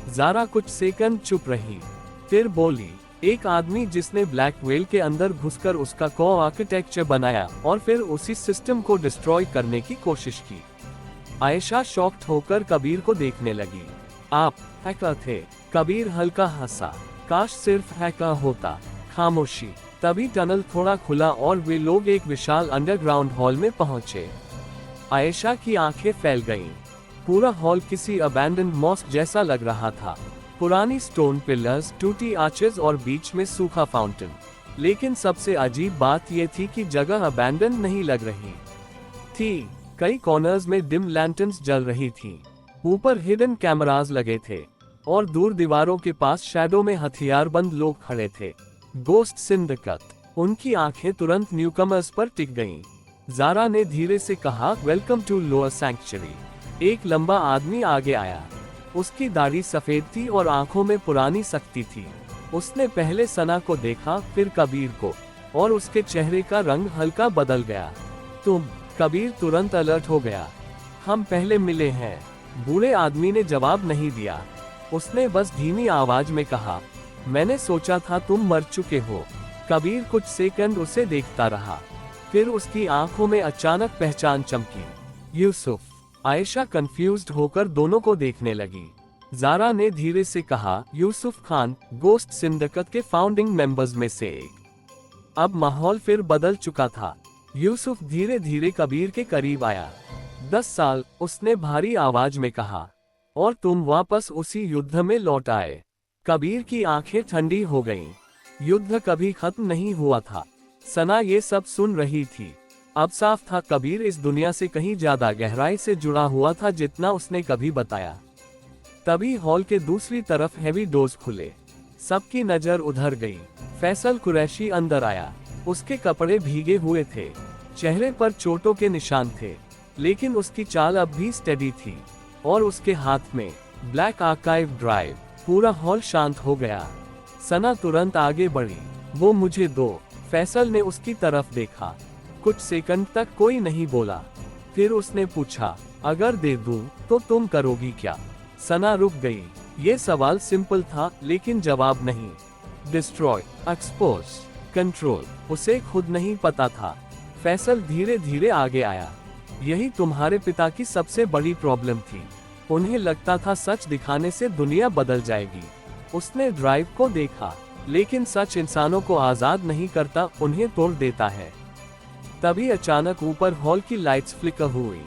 ज़ारा कुछ सेकंड चुप रही, फिर बोली, एक आदमी जिसने ब्लैक वेल के अंदर घुसकर उसका को आर्किटेक्चर बनाया और फिर उसी सिस्टम को डिस्ट्रॉय करने की कोशिश की। आयशा शॉक्ड होकर कबीर को देखने लगी। आप हैकर थे? कबीर हल्का हंसा। काश सिर्फ हैकर होता। खामोशी। तभी टनल थोड़ा खुला और वे लोग एक विशाल अंडरग्राउंड हॉल में पहुंचे। आयशा की आंखें फैल गईं। पूरा हॉल किसी अबैंडन्ड मॉस्क जैसा लग रहा था। पुरानी स्टोन पिलर्स, टूटी आर्चेज और बीच में सूखा फाउंटेन। लेकिन सबसे अजीब बात यह थी कि जगह अबैंडन नहीं लग रही थी। कई कॉर्नर्स में डिम लैंटर्न्स जल रही थीं। ऊपर हिडन कैमरास लगे थे और दूर दीवारों के पास शैडो में हथियारबंद लोग खड़े थे। Ghost syndicate. उनकी आंखें तुरंत न्यूकमर्स पर टिक गईं। ज़ारा ने धीरे से कहा, वेलकम टू लोअर सैंक्चुरी। एक लंबा आदमी आगे आया। उसकी दाढ़ी सफेद थी और आंखों में पुरानी सख्ती थी। उसने पहले सना को देखा, फिर कबीर को, और उसके चेहरे का रंग हल्का बदल गया। तुम? कबीर तुरंत अलर्ट हो गया। हम पहले मिले हैं। बूढ़े आदमी ने जवाब नहीं दिया। उसने बस धीमी आवाज में कहा, मैंने सोचा था तुम मर चुके हो। कबीर कुछ सेकंड उसे देखता रहा, फिर उसकी आंखों में अचानक पहचान चमकी। यूसुफ। आयशा कंफ्यूज्ड होकर दोनों को देखने लगी। ज़ारा ने धीरे से कहा, यूसुफ खान, गोस्ट सिंडिकेट के फाउंडिंग मेंबर्स में से एक। अब माहौल फिर बदल चुका था। यूसुफ धीरे धीरे कबीर के करीब आया। 10 साल, उसने भारी आवाज में कहा, और तुम वापस उसी युद्ध में लौट आए। कबीर की आंखें ठंडी हो गईं। युद्ध कभी खत्म नहीं हुआ था। सना ये सब सुन रही थी। अब साफ था कबीर इस दुनिया से कहीं ज्यादा गहराई से जुड़ा हुआ था जितना उसने कभी बताया। तभी हॉल के दूसरी तरफ हेवी डोर्स खुले। सबकी नजर उधर गई। फैसल कुरैशी अंदर आया। उसके कपड़े भीगे हुए थे, चेहरे पर चोटों के निशान थे, लेकिन उसकी चाल अब भी स्टेडी थी, और उसके हाथ में ब्लैक आर्काइव ड्राइव। पूरा हॉल शांत हो गया। सना तुरंत आगे बढ़ी। वो मुझे दो। फैसल ने उसकी तरफ देखा। कुछ सेकंड तक कोई नहीं बोला। फिर उसने पूछा, अगर दे दूं तो तुम करोगी क्या? सना रुक गई। ये सवाल सिंपल था, लेकिन जवाब नहीं। डिस्ट्रॉय, एक्सपोज, कंट्रोल, उसे खुद नहीं पता था। फैसल धीरे धीरे आगे आया। यही तुम्हारे पिता की सबसे बड़ी प्रॉब्लम थी। उन्हें लगता था सच दिखाने से दुनिया बदल जाएगी। उसने ड्राइव को देखा, लेकिन सच इंसानों को आजाद नहीं करता, उन्हें तोड़ देता है। तभी अचानक ऊपर हॉल की लाइट्स फ्लिकर हुई।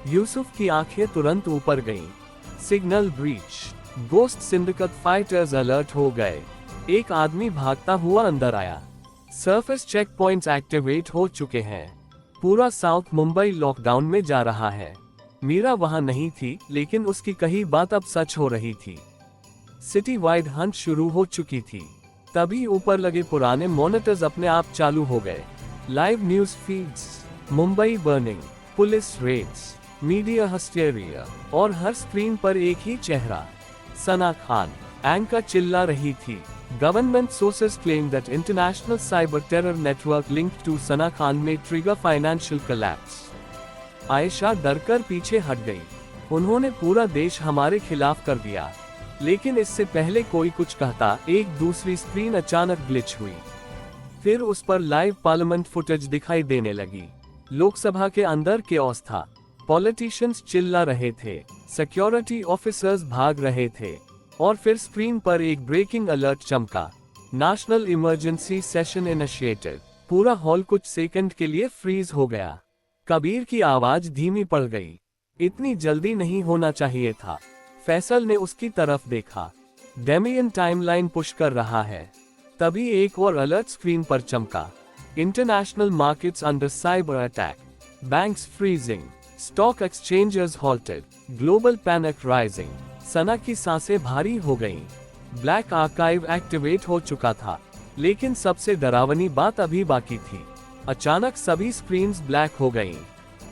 यूसुफ की आंखें तुरंत ऊपर गईं। Signal breach. Ghost syndicate fighters alert हो गए। एक आदमी भागता हुआ अंदर आया। सरफेस चेक पॉइंट्स एक्टिवेट हो चुके हैं। पूरा साउथ मुंबई लॉकडाउन में जा रहा है। मीरा वहां नहीं थी, लेकिन उसकी कही बात अब सच हो रही थी। सिटी वाइड हंट शुरू हो चुकी थी। तभी ऊपर लगे पुराने मॉनिटर्स अपने आप चालू हो गए। Live news feeds, Mumbai burning, police raids, media hysteria, और हर स्क्रीन पर एक ही चेहरा, सना खान। एंकर चिल्ला रही थी, government sources claim that international cyber terror network linked to Sana Khan में ट्रिगर फाइनेंशियल कोलैप्स। आयशा डरकर पीछे हट गई। उन्होंने पूरा देश हमारे खिलाफ कर दिया। लेकिन इससे पहले कोई कुछ कहता, एक दूसरी स्क्रीन अचानक ग्लिच हुई। फिर उस पर लाइव पार्लियामेंट फुटेज दिखाई देने लगी। लोकसभा के अंदर केओस था। पॉलिटिशियंस चिल्ला रहे थे, सिक्योरिटी ऑफिसर्स भाग रहे थे, और फिर स्क्रीन पर एक ब्रेकिंग अलर्ट चमका, नेशनल इमरजेंसी सेशन इनिशिएटेड। पूरा हॉल कुछ सेकंड के लिए फ्रीज हो गया। कबीर की आवाज धीमी पड़ गई, इतनी जल्दी नहीं होना चाहिए था। फैसल ने उसकी तरफ देखा। डेमियन टाइमलाइन पुश कर रहा है। तभी एक और अलर्ट स्क्रीन पर चमका, international markets under cyber attack, banks freezing, stock exchanges halted, global panic rising. Sana की सांसें भारी हो गईं। ब्लैक आर्काइव एक्टिवेट हो चुका था, लेकिन सबसे डरावनी बात अभी बाकी थी। अचानक सभी स्क्रीन्स ब्लैक हो गईं।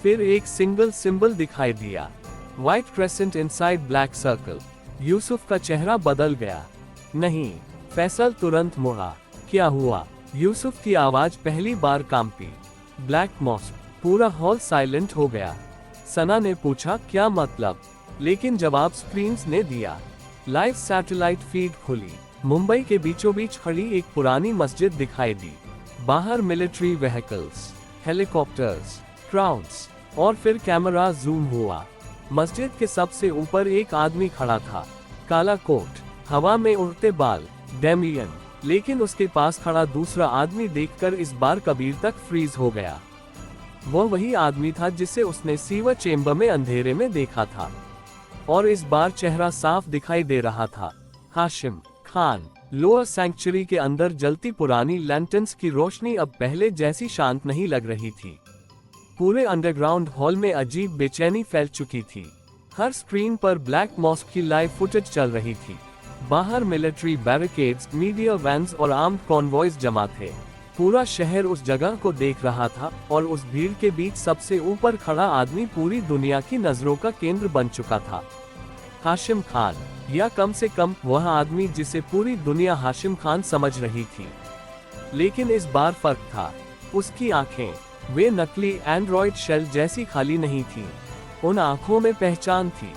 फिर एक सिंगल सिंबल दिखाई दिया, white crescent inside black circle. Yusuf का चेहरा बदल गया। नहीं। फैसल तुरंत मुड़ा। क्या हुआ? यूसुफ की आवाज पहली बार कांपी। Black mosque. पूरा हॉल साइलेंट हो गया। सना ने पूछा, क्या मतलब? लेकिन जवाब स्क्रीन्स ने दिया। लाइव सैटेलाइट फीड खुली। मुंबई के बीचों बीच खड़ी एक पुरानी मस्जिद दिखाई दी। बाहर मिलिट्री व्हीकल्स, हेलीकॉप्टर्स, क्राउड्स, और फिर कैमरा जूम हुआ। मस्जिद के सबसे ऊपर एक आदमी खड़ा था, काला कोट, हवा में उड़ते बाल, डेमियन। लेकिन उसके पास खड़ा दूसरा आदमी देखकर इस बार कबीर तक फ्रीज हो गया। वो वही आदमी था जिसे उसने सीवर चेंबर में अंधेरे में देखा था, और इस बार चेहरा साफ दिखाई दे रहा था, हाशिम खान। लोअर सैंक्चुरी के अंदर जलती पुरानी लैंटर्न्स की रोशनी अब पहले जैसी शांत नहीं लग रही थी। पूरे अंडरग्राउंड हॉल में अजीब बेचैनी फैल चुकी थी। हर स्क्रीन पर ब्लैक मॉस्क की लाइव फुटेज चल रही थी। बाहर मिलिट्री बैरिकेड्स, मीडिया वैन्स और आर्म्ड कॉन्वॉयज जमा थे। पूरा शहर उस जगह को देख रहा था और उस भीड़ के बीच सबसे ऊपर खड़ा आदमी पूरी दुनिया की नजरों का केंद्र बन चुका था। हाशिम खान, या कम से कम वह आदमी जिसे पूरी दुनिया हाशिम खान समझ रही थी। लेकिन इस बार फर्क था। उसकी आंखें, वे नकली एंड्रॉयड शेल जैसी खाली नहीं थी। उन आंखों में पहचान थी,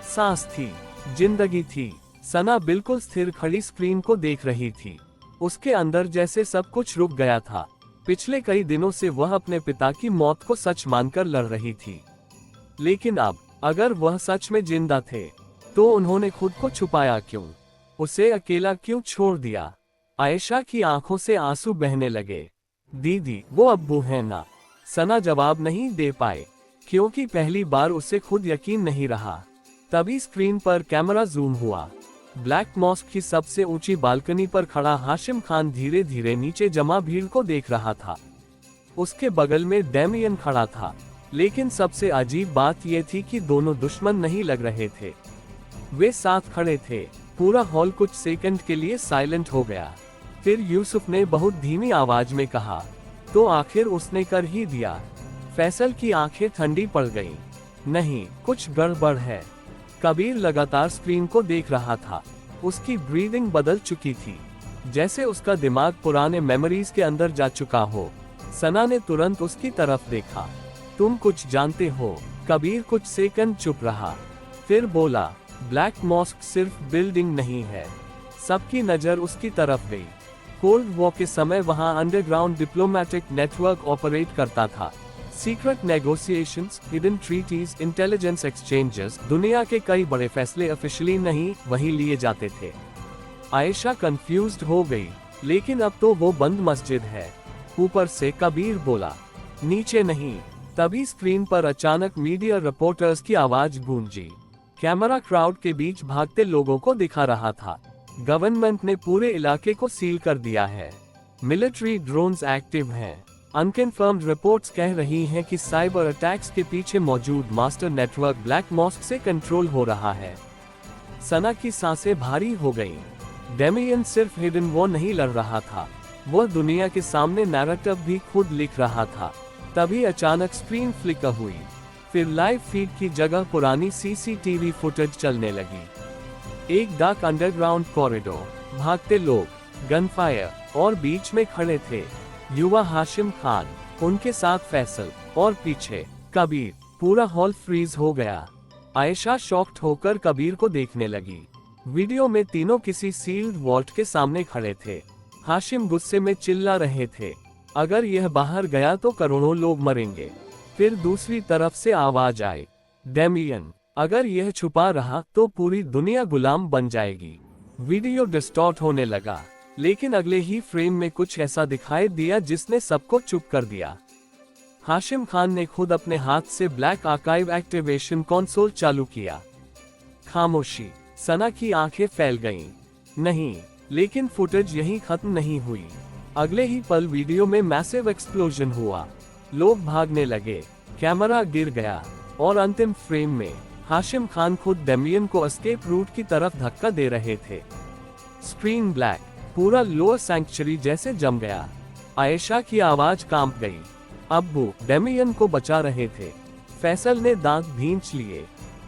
सांस थी, जिंदगी थी। सना बिल्कुल स्थिर खड़ी स्क्रीन को देख रही थी। उसके अंदर जैसे सब कुछ रुक गया था। पिछले कई दिनों से वह अपने पिता की मौत को सच मानकर लड़ रही थी। लेकिन अब, अगर वह सच में जिंदा थे, तो उन्होंने खुद को छुपाया क्यों? उसे अकेला क्यों छोड़ दिया? आयशा की आंखों से आंसू बहने लगे। दीदी, वो अब्बू है ना? सना जवाब नहीं दे पाए, क्योंकि पहली बार उसे खुद यकीन नहीं रहा। तभी स्क्रीन पर कैमरा जूम हुआ। ब्लैक मॉस्क की सबसे ऊंची बालकनी पर खड़ा हाशिम खान धीरे धीरे नीचे जमा भीड़ को देख रहा था। उसके बगल में डेमियन खड़ा था। लेकिन सबसे अजीब बात यह थी कि दोनों दुश्मन नहीं लग रहे थे। वे साथ खड़े थे। पूरा हॉल कुछ सेकंड के लिए साइलेंट हो गया। फिर यूसुफ ने बहुत धीमी आवाज में कहा, तो आखिर उसने कर ही दिया। फैसल की आंखें ठंडी पड़ गईं। नहीं, कुछ गड़बड़ है। कबीर लगातार स्क्रीन को देख रहा था। उसकी ब्रीदिंग बदल चुकी थी, जैसे उसका दिमाग पुराने मेमोरीज के अंदर जा चुका हो। सना ने तुरंत उसकी तरफ देखा। तुम कुछ जानते हो? कबीर कुछ सेकंड चुप रहा, फिर बोला, ब्लैक मॉस्क सिर्फ बिल्डिंग नहीं है। सबकी नजर उसकी तरफ गई। कोल्ड वॉर के समय वहां अंडरग्राउंड डिप्लोमेटिक नेटवर्क ऑपरेट करता था। Secret negotiations, hidden treaties, intelligence exchanges, दुनिया के कई बड़े फैसले ऑफिशियली नहीं वहीं लिए जाते थे। आयशा कंफ्यूज्ड हो गई, लेकिन अब तो वो बंद मस्जिद है। ऊपर से कबीर बोला, नीचे नहीं। तभी स्क्रीन पर अचानक मीडिया रिपोर्टर्स की आवाज गूंजी। कैमरा क्राउड के बीच भागते लोगों को दिखा रहा था। गवर्नमेंट ने पूरे इलाके को सील कर दिया है। मिलिट्री ड्रोन्स एक्टिव हैं। अनकन्फर्म्ड रिपोर्ट्स कह रही हैं कि साइबर अटैक्स के पीछे मौजूद मास्टर नेटवर्क ब्लैक मॉस्क से कंट्रोल हो रहा है। सना की सांसें भारी हो गईं। डेमियन सिर्फ हिडन वॉर नहीं लड़ रहा था, वह दुनिया के सामने नैरेटिव भी खुद लिख रहा था। तभी अचानक स्क्रीन फ्लिकर हुई। फिर लाइव फीड की जगह पुरानी सीसीटीवी फुटेज चलने लगी। एक डार्क अंडरग्राउंड कॉरिडोर, भागते लोग, गनफायर, और बीच में खड़े थे युवा हाशिम खान, उनके साथ फैसल, और पीछे कबीर। पूरा हॉल फ्रीज हो गया। आयशा शॉक्ड होकर कबीर को देखने लगी। वीडियो में तीनों किसी सील्ड वॉल्ट के सामने खड़े थे। हाशिम गुस्से में चिल्ला रहे थे, अगर यह बाहर गया तो करोड़ों लोग मरेंगे। फिर दूसरी तरफ से आवाज आई, डेमियन, अगर यह छुपा रहा तो पूरी दुनिया गुलाम बन जाएगी। वीडियो डिस्टॉर्ट होने लगा, लेकिन अगले ही फ्रेम में कुछ ऐसा दिखाई दिया जिसने सबको चुप कर दिया। हाशिम खान ने खुद अपने हाथ से ब्लैक आर्काइव एक्टिवेशन कंसोल चालू किया। खामोशी। सना की आंखें फैल गईं। नहीं, लेकिन फुटेज यहीं खत्म नहीं हुई। अगले ही पल वीडियो में मैसिव एक्सप्लोजन हुआ। लोग भागने लगे, कैमरा गिर गया, और अंतिम फ्रेम में हाशिम खान खुद डेमियन को एस्केप रूट की तरफ धक्का दे रहे थे। स्क्रीन ब्लैक, पूरा लोअर सैंक्चुरी जैसे जम गया। आयशा की आवाज कांप गई। अब्बू डेमियन को बचा रहे थे। फैसल ने दांत भींच लिए।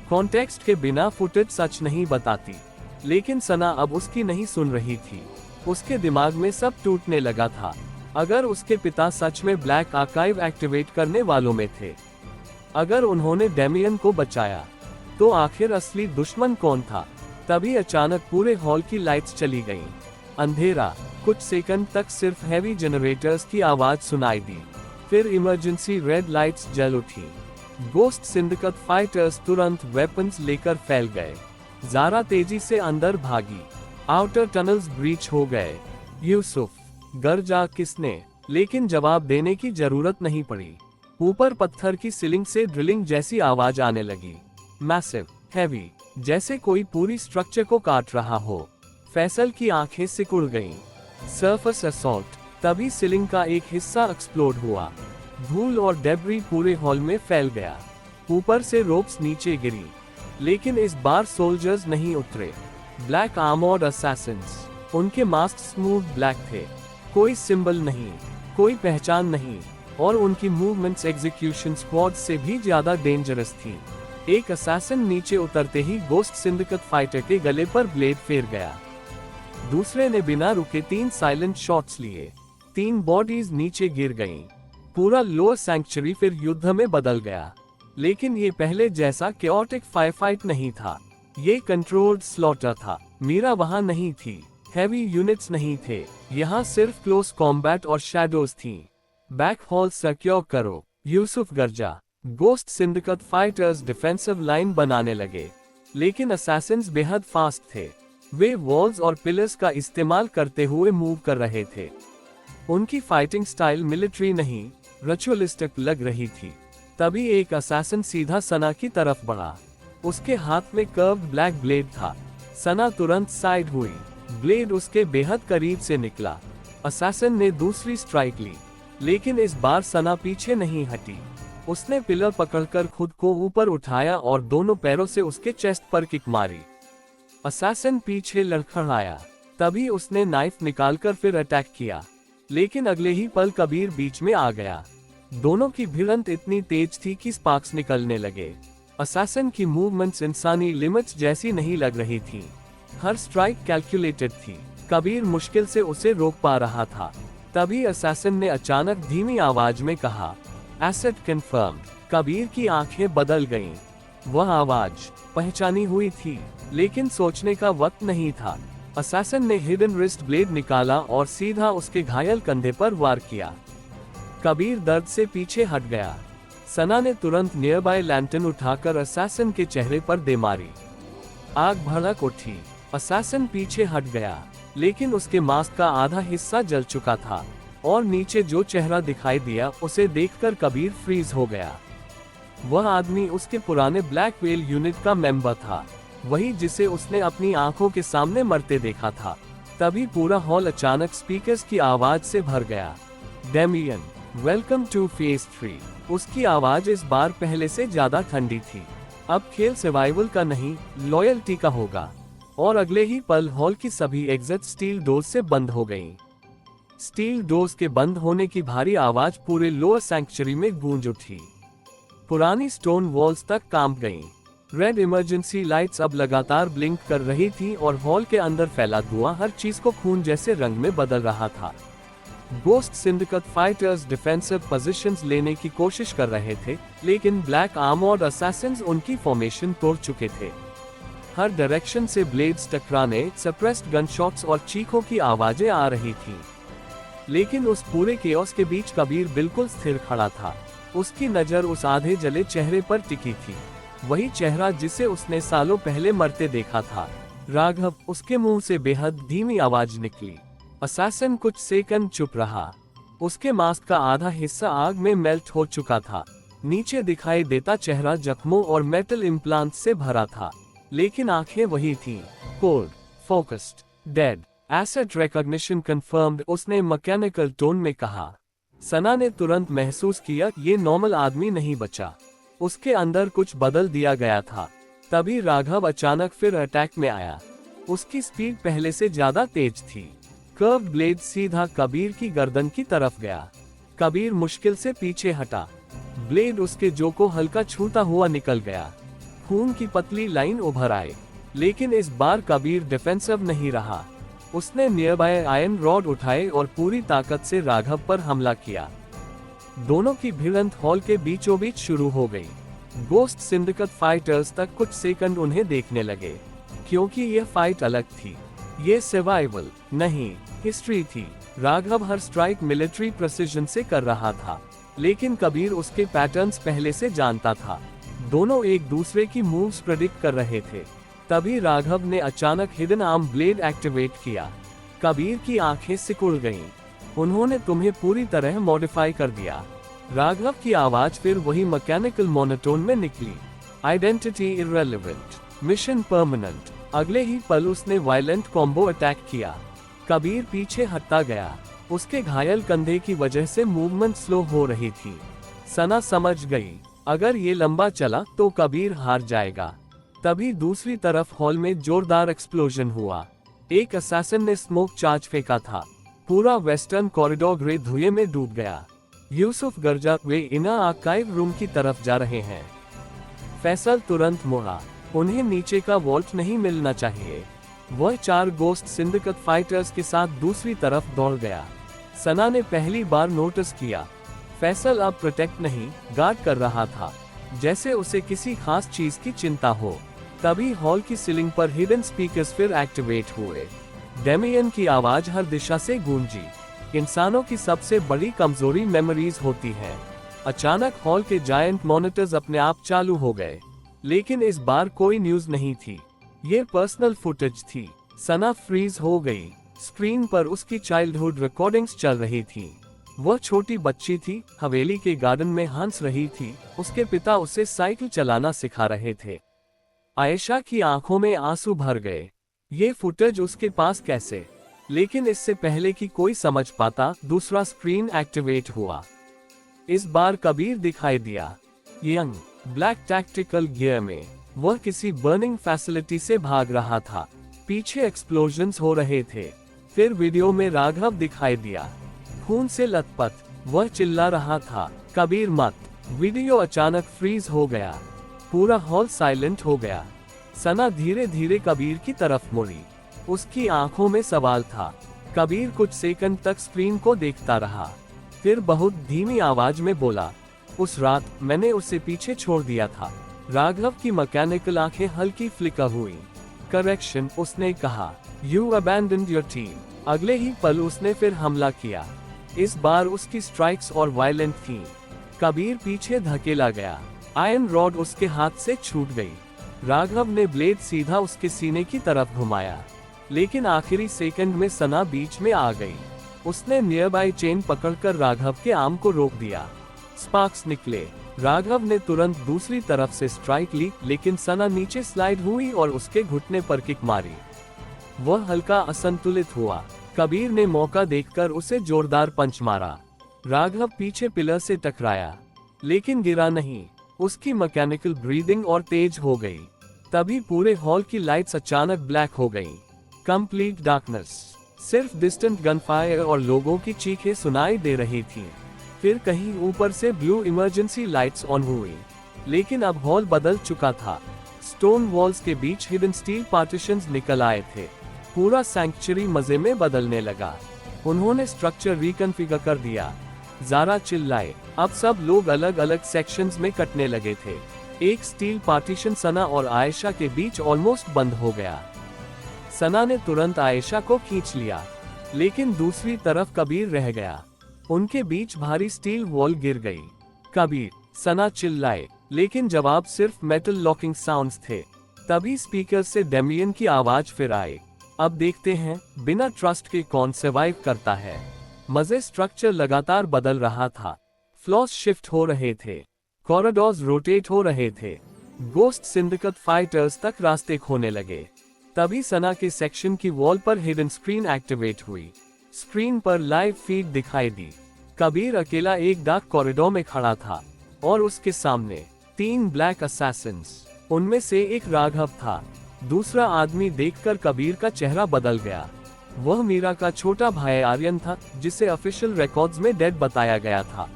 कॉन्टेक्स्ट के बिना फुटेज सच नहीं बताती, लेकिन सना अब उसकी नहीं सुन रही थी। उसके दिमाग में सब टूटने लगा था। अगर उसके पिता सच में ब्लैक आर्काइव एक्टिवेट करने वालों में थे, अगर उन्होंने डेमियन को बचाया, तो आखिर असली दुश्मन कौन था? तभी अचानक पूरे हॉल की लाइट्स चली गईं। अंधेरा। कुछ सेकंड तक सिर्फ हैवी जनरेटर्स की आवाज सुनाई दी। फिर इमरजेंसी रेड लाइट्स जल उठी। गोस्ट सिंडिकेट फाइटर्स तुरंत वेपन्स लेकर फैल गए। ज़ारा तेजी से अंदर भागी। आउटर टनल्स ब्रीच हो गए। यूसुफ, गरजा किसने? लेकिन जवाब देने की जरूरत नहीं पड़ी। ऊपर पत्थर की सीलिंग से ड्रिलिंग जैसी आवाज आने लगी। मैसिव, हैवी, जैसे कोई पूरी स्ट्रक्चर को काट रहा हो। फैसल की आंखें सिकुड़ गईं। Surface assault. तभी सीलिंग का एक हिस्सा एक्सप्लोड हुआ। धूल और डेब्री पूरे हॉल में फैल गया। ऊपर से रोप्स नीचे गिरी, लेकिन इस बार सोल्जर्स नहीं उतरे। Black armoured Assassin's. उनके मास्क स्मूथ ब्लैक थे, कोई सिंबल नहीं, कोई पहचान नहीं, और उनकी मूवमेंट्स एग्जीक्यूशन स्क्वाड से भी ज्यादा डेंजरस थी। एक असैसिन नीचे उतरते ही गोस्ट सिंडिकेट फाइटर के गले पर ब्लेड फेर गया। दूसरे ने बिना रुके 3 साइलेंट शॉट्स लिए। 3 बॉडीज नीचे गिर गईं। पूरा लोअर सैंक्चुरी फिर युद्ध में बदल गया। लेकिन ये पहले जैसा केओटिक फायरफाइट नहीं था, ये कंट्रोल्ड स्लॉटर था। मीरा वहां नहीं थी, हैवी यूनिट्स नहीं थे, यहाँ सिर्फ क्लोज कॉम्बैट और शैडोज थीं। बैक हॉल सिक्योर करो, यूसुफ गर्जा। Ghost syndicate fighters defensive line बनाने लगे, लेकिन असैसिन्स बेहद फास्ट थे। वे वॉल्स और पिलर्स का इस्तेमाल करते हुए मूव कर रहे थे। उनकी फाइटिंग स्टाइल मिलिट्री नहीं, रिचुअलिस्टिक लग रही थी। तभी एक असैसिन सीधा सना की तरफ बढ़ा। उसके हाथ में कर्व्ड ब्लैक ब्लेड था। सना तुरंत साइड हुई, ब्लेड उसके बेहद करीब से निकला। असैसिन ने दूसरी स्ट्राइक ली, लेकिन इस बार सना पीछे नहीं हटी। उसने पिलर पकड़कर खुद को ऊपर उठाया और दोनों पैरों से उसके चेस्ट पर किक मारी। असैसिन पीछे लड़खड़ाया, तभी उसने नाइफ निकालकर फिर अटैक किया, लेकिन अगले ही पल कबीर बीच में आ गया। दोनों की भिड़ंत इतनी तेज थी कि स्पार्क्स निकलने लगे। असैसिन की मूवमेंट्स इंसानी लिमिट्स जैसी नहीं लग रही थी। हर स्ट्राइक कैलकुलेटेड थी। कबीर मुश्किल से उसे रोक पा रहा था। तभी असैसिन ने अचानक धीमी आवाज में कहा, एसेट कंफर्म्ड। कबीर की आंखें बदल गईं। वह आवाज पहचानी हुई थी, लेकिन सोचने का वक्त नहीं था। असैसिन ने हिडन रिस्ट ब्लेड निकाला और सीधा उसके घायल कंधे पर वार किया। कबीर दर्द से पीछे हट गया। सना ने तुरंत नियरबाई लैंटर्न उठाकर असैसिन के चेहरे पर दे मारी। आग भड़क उठी। असैसिन पीछे हट गया, लेकिन उसके मास्क का आधा हिस्सा जल चुका था, और नीचे जो चेहरा दिखाई दिया उसे देखकर कबीर फ्रीज हो गया। वह आदमी उसके पुराने ब्लैक वेल यूनिट का मेंबर था, वही जिसे उसने अपनी आंखों के सामने मरते देखा था। तभी पूरा हॉल अचानक स्पीकर्स की आवाज से भर गया। Damien, welcome to phase 3। उसकी आवाज इस बार पहले से ज्यादा ठंडी थी। अब खेल सर्वाइवल का नहीं, लॉयल्टी का होगा। और अगले ही पल हॉल की सभी एग्जिट स्टील डोर्स से बंद हो गईं। स्टील डोर्स के बंद होने की भारी आवाज पूरे लोअर सैंक्चुरी में गूंज उठी। पुरानी स्टोन वॉल्स तक कांप गईं। रेड इमरजेंसी लाइट्स अब लगातार ब्लिंक कर रही थी और हॉल के अंदर फैला धुआं हर चीज को खून जैसे रंग में बदल रहा था। Ghost syndicate fighters defensive positions लेने की कोशिश कर रहे थे, लेकिन ब्लैक आर्मर्ड असैसिन्स उनकी फॉर्मेशन तोड़ चुके थे। हर डायरेक्शन से ब्लेड्स टकराने, सप्रेस्ड गनशॉट्स और चीखों की आवाजें आ रही थीं। लेकिन उस पूरे केओस के बीच कबीर बिल्कुल स्थिर खड़ा था। उसकी नजर उस आधे जले चेहरे पर टिकी थी, वही चेहरा जिसे उसने सालों पहले मरते देखा था। राघव। उसके मुंह से बेहद धीमी आवाज निकली। असैसिन कुछ सेकंड चुप रहा। उसके मास्क का आधा हिस्सा आग में मेल्ट हो चुका था। नीचे दिखाई देता चेहरा जख्मों और मेटल इम्प्लांट से भरा था, लेकिन आंखें वही थीं, cold, focused, dead. Asset recognition confirmed, उसने मैकेनिकल टोन में कहा। सना ने तुरंत महसूस किया ये नॉर्मल आदमी नहीं बचा। उसके अंदर कुछ बदल दिया गया था। तभी राघव अचानक फिर अटैक में आया। उसकी स्पीड पहले से ज्यादा तेज थी। कर्व्ड ब्लेड सीधा कबीर की गर्दन की तरफ गया। कबीर मुश्किल से पीछे हटा। ब्लेड उसके जो को हल्का छूता हुआ निकल गया। खून की पतली लाइन उभर आई, लेकिन इस बार कबीर डिफेंसिव नहीं रहा। उसने नियरबाई आयरन रॉड उठाए और पूरी ताकत से राघव पर हमला किया। दोनों की भिड़ंत हॉल के बीचों बीच शुरू हो गई। गोस्ट सिंडिकेट फाइटर्स तक कुछ सेकंड उन्हें देखने लगे, क्योंकि यह फाइट अलग थी। ये सर्वाइवल नहीं, हिस्ट्री थी। राघव हर स्ट्राइक मिलिट्री प्रिसिजन से कर रहा था, लेकिन कबीर उसके पैटर्न्स पहले से जानता था। दोनों एक दूसरे की मूव्स प्रेडिक्ट कर रहे थे। तभी राघव ने अचानक हिडन आर्म ब्लेड एक्टिवेट किया। कबीर की आंखें सिकुड़ गईं। उन्होंने तुम्हें पूरी तरह मॉडिफाई कर दिया। राघव की आवाज फिर वही मैकेनिकल मोनोटोन में निकली। Identity irrelevant, mission permanent. अगले ही पल उसने वायलेंट कॉम्बो अटैक किया। कबीर पीछे हटता गया। उसके घायल कंधे की वजह से मूवमेंट स्लो हो रही थी। सना समझ गई, अगर ये लंबा चला तो कबीर हार जाएगा। तभी दूसरी तरफ हॉल में जोरदार एक्सप्लोजन हुआ। एक असैसिन ने स्मोक चार्ज फेंका था। पूरा वेस्टर्न कॉरिडोर ग्रे धुएं में डूब गया। यूसुफ गर्जा, वे इनर आर्काइव रूम की तरफ जा रहे हैं। फैसल तुरंत मुड़ा, उन्हें नीचे का वॉल्ट नहीं मिलना चाहिए। वह 4 गोस्ट सिंडिकेट फाइटर्स के साथ दूसरी तरफ दौड़ गया। सना ने पहली बार नोटिस किया, फैसल अब प्रोटेक्ट नहीं, गार्ड कर रहा था, जैसे उसे किसी खास चीज की चिंता हो। तभी हॉल की सीलिंग पर हिडन स्पीकर्स फिर एक्टिवेट हुए। डेमियन की आवाज हर दिशा से गूंजी। इंसानों की सबसे बड़ी कमजोरी मेमोरीज होती है। अचानक हॉल के जायंट मॉनिटर्स अपने आप चालू हो गए, लेकिन इस बार कोई न्यूज नहीं थी। ये पर्सनल फुटेज थी। सना फ्रीज हो गई। स्क्रीन पर उसकी चाइल्डहुड रिकॉर्डिंग्स चल रही थी। वह छोटी बच्ची थी, हवेली के गार्डन में हंस रही थी। उसके पिता उसे साइकिल चलाना सिखा रहे थे। आयशा की आंखों में आंसू भर गए। ये फुटेज उसके पास कैसे? लेकिन इससे पहले कि कोई समझ पाता, दूसरा स्क्रीन एक्टिवेट हुआ। इस बार कबीर दिखाई दिया, यंग, ब्लैक टैक्टिकल गियर में। वह किसी बर्निंग फैसिलिटी से भाग रहा था। पीछे एक्सप्लोजन्स हो रहे थे। फिर वीडियो में राघव दिखाई दिया, खून से लथपथ। वह चिल्ला रहा था, कबीर मत। वीडियो अचानक फ्रीज हो गया। पूरा हॉल साइलेंट हो गया। सना धीरे धीरे कबीर की तरफ मुड़ी। उसकी आंखों में सवाल था। कबीर कुछ सेकंड तक स्क्रीन को देखता रहा, फिर बहुत धीमी आवाज में बोला, उस रात मैंने उसे पीछे छोड़ दिया था। राघव की मैकेनिकल आंखें हल्की फ्लिकर हुई। करेक्शन, उसने कहा, यू अबैंडन्ड योर टीम। अगले ही पल उसने फिर हमला किया। इस बार उसकी स्ट्राइक्स और वायलेंट थी। कबीर पीछे धकेला गया। आयरन रॉड उसके हाथ से छूट गई। राघव ने ब्लेड सीधा उसके सीने की तरफ घुमाया, लेकिन आखिरी सेकंड में सना बीच में आ गई। उसने नियर बाय चेन पकड़कर राघव के आर्म को रोक दिया। स्पार्क्स निकले। राघव ने तुरंत दूसरी तरफ से स्ट्राइक ली, लेकिन सना नीचे स्लाइड हुई और उसके घुटने पर किक मारी। वह हल्का असंतुलित हुआ। कबीर ने मौका देखकर उसे जोरदार पंच मारा। राघव पीछे पिलर से टकराया, लेकिन गिरा नहीं। उसकी मैकेनिकल ब्रीदिंग और तेज हो गई। तभी पूरे हॉल की लाइट्स अचानक ब्लैक हो गईं। Complete darkness. सिर्फ डिस्टेंट गनफायर और लोगों की चीखें सुनाई दे रही थीं। फिर कहीं ऊपर से ब्लू इमरजेंसी लाइट्स ऑन हुई, लेकिन अब हॉल बदल चुका था। स्टोन वॉल्स के बीच हिडन स्टील पार्टीशंस निकल आए थे। पूरा सैंक्चुरी मजे में बदलने लगा। उन्होंने स्ट्रक्चर रिकॉन्फ़िगर कर दिया। ज़ारा चिल्लाए, अब सब लोग अलग अलग सेक्शंस में कटने लगे थे। एक स्टील पार्टीशन सना और आयशा के बीच ऑलमोस्ट बंद हो गया। सना ने तुरंत आयशा को खींच लिया, लेकिन दूसरी तरफ कबीर रह गया। उनके बीच भारी स्टील वॉल गिर गई। कबीर, सना चिल्लाए, लेकिन जवाब सिर्फ मेटल लॉकिंग साउंड्स थे। तभी स्पीकर से डेमियन की आवाज फिर आई, अब देखते हैं बिना ट्रस्ट के कौन सर्वाइव करता है। मजे स्ट्रक्चर लगातार बदल रहा था। फ्लोर्स शिफ्ट हो रहे थे, कॉरिडोर्स रोटेट हो रहे थे, गोस्ट सिंडिकेट फाइटर्स तक रास्ते खोने लगे। तभी सना के सेक्शन की वॉल पर हिडन स्क्रीन एक्टिवेट हुई। स्क्रीन पर लाइव फीड दिखाई दी। कबीर अकेला एक डार्क कॉरिडोर में खड़ा था और उसके सामने 3 ब्लैक असैसिन्स। उनमें से एक राघव था। दूसरा आदमी देखकर कबीर का चेहरा बदल गया। वह मीरा का छोटा भाई आर्यन था, जिसे ऑफिशियल रिकॉर्ड्स में डेड बताया गया था।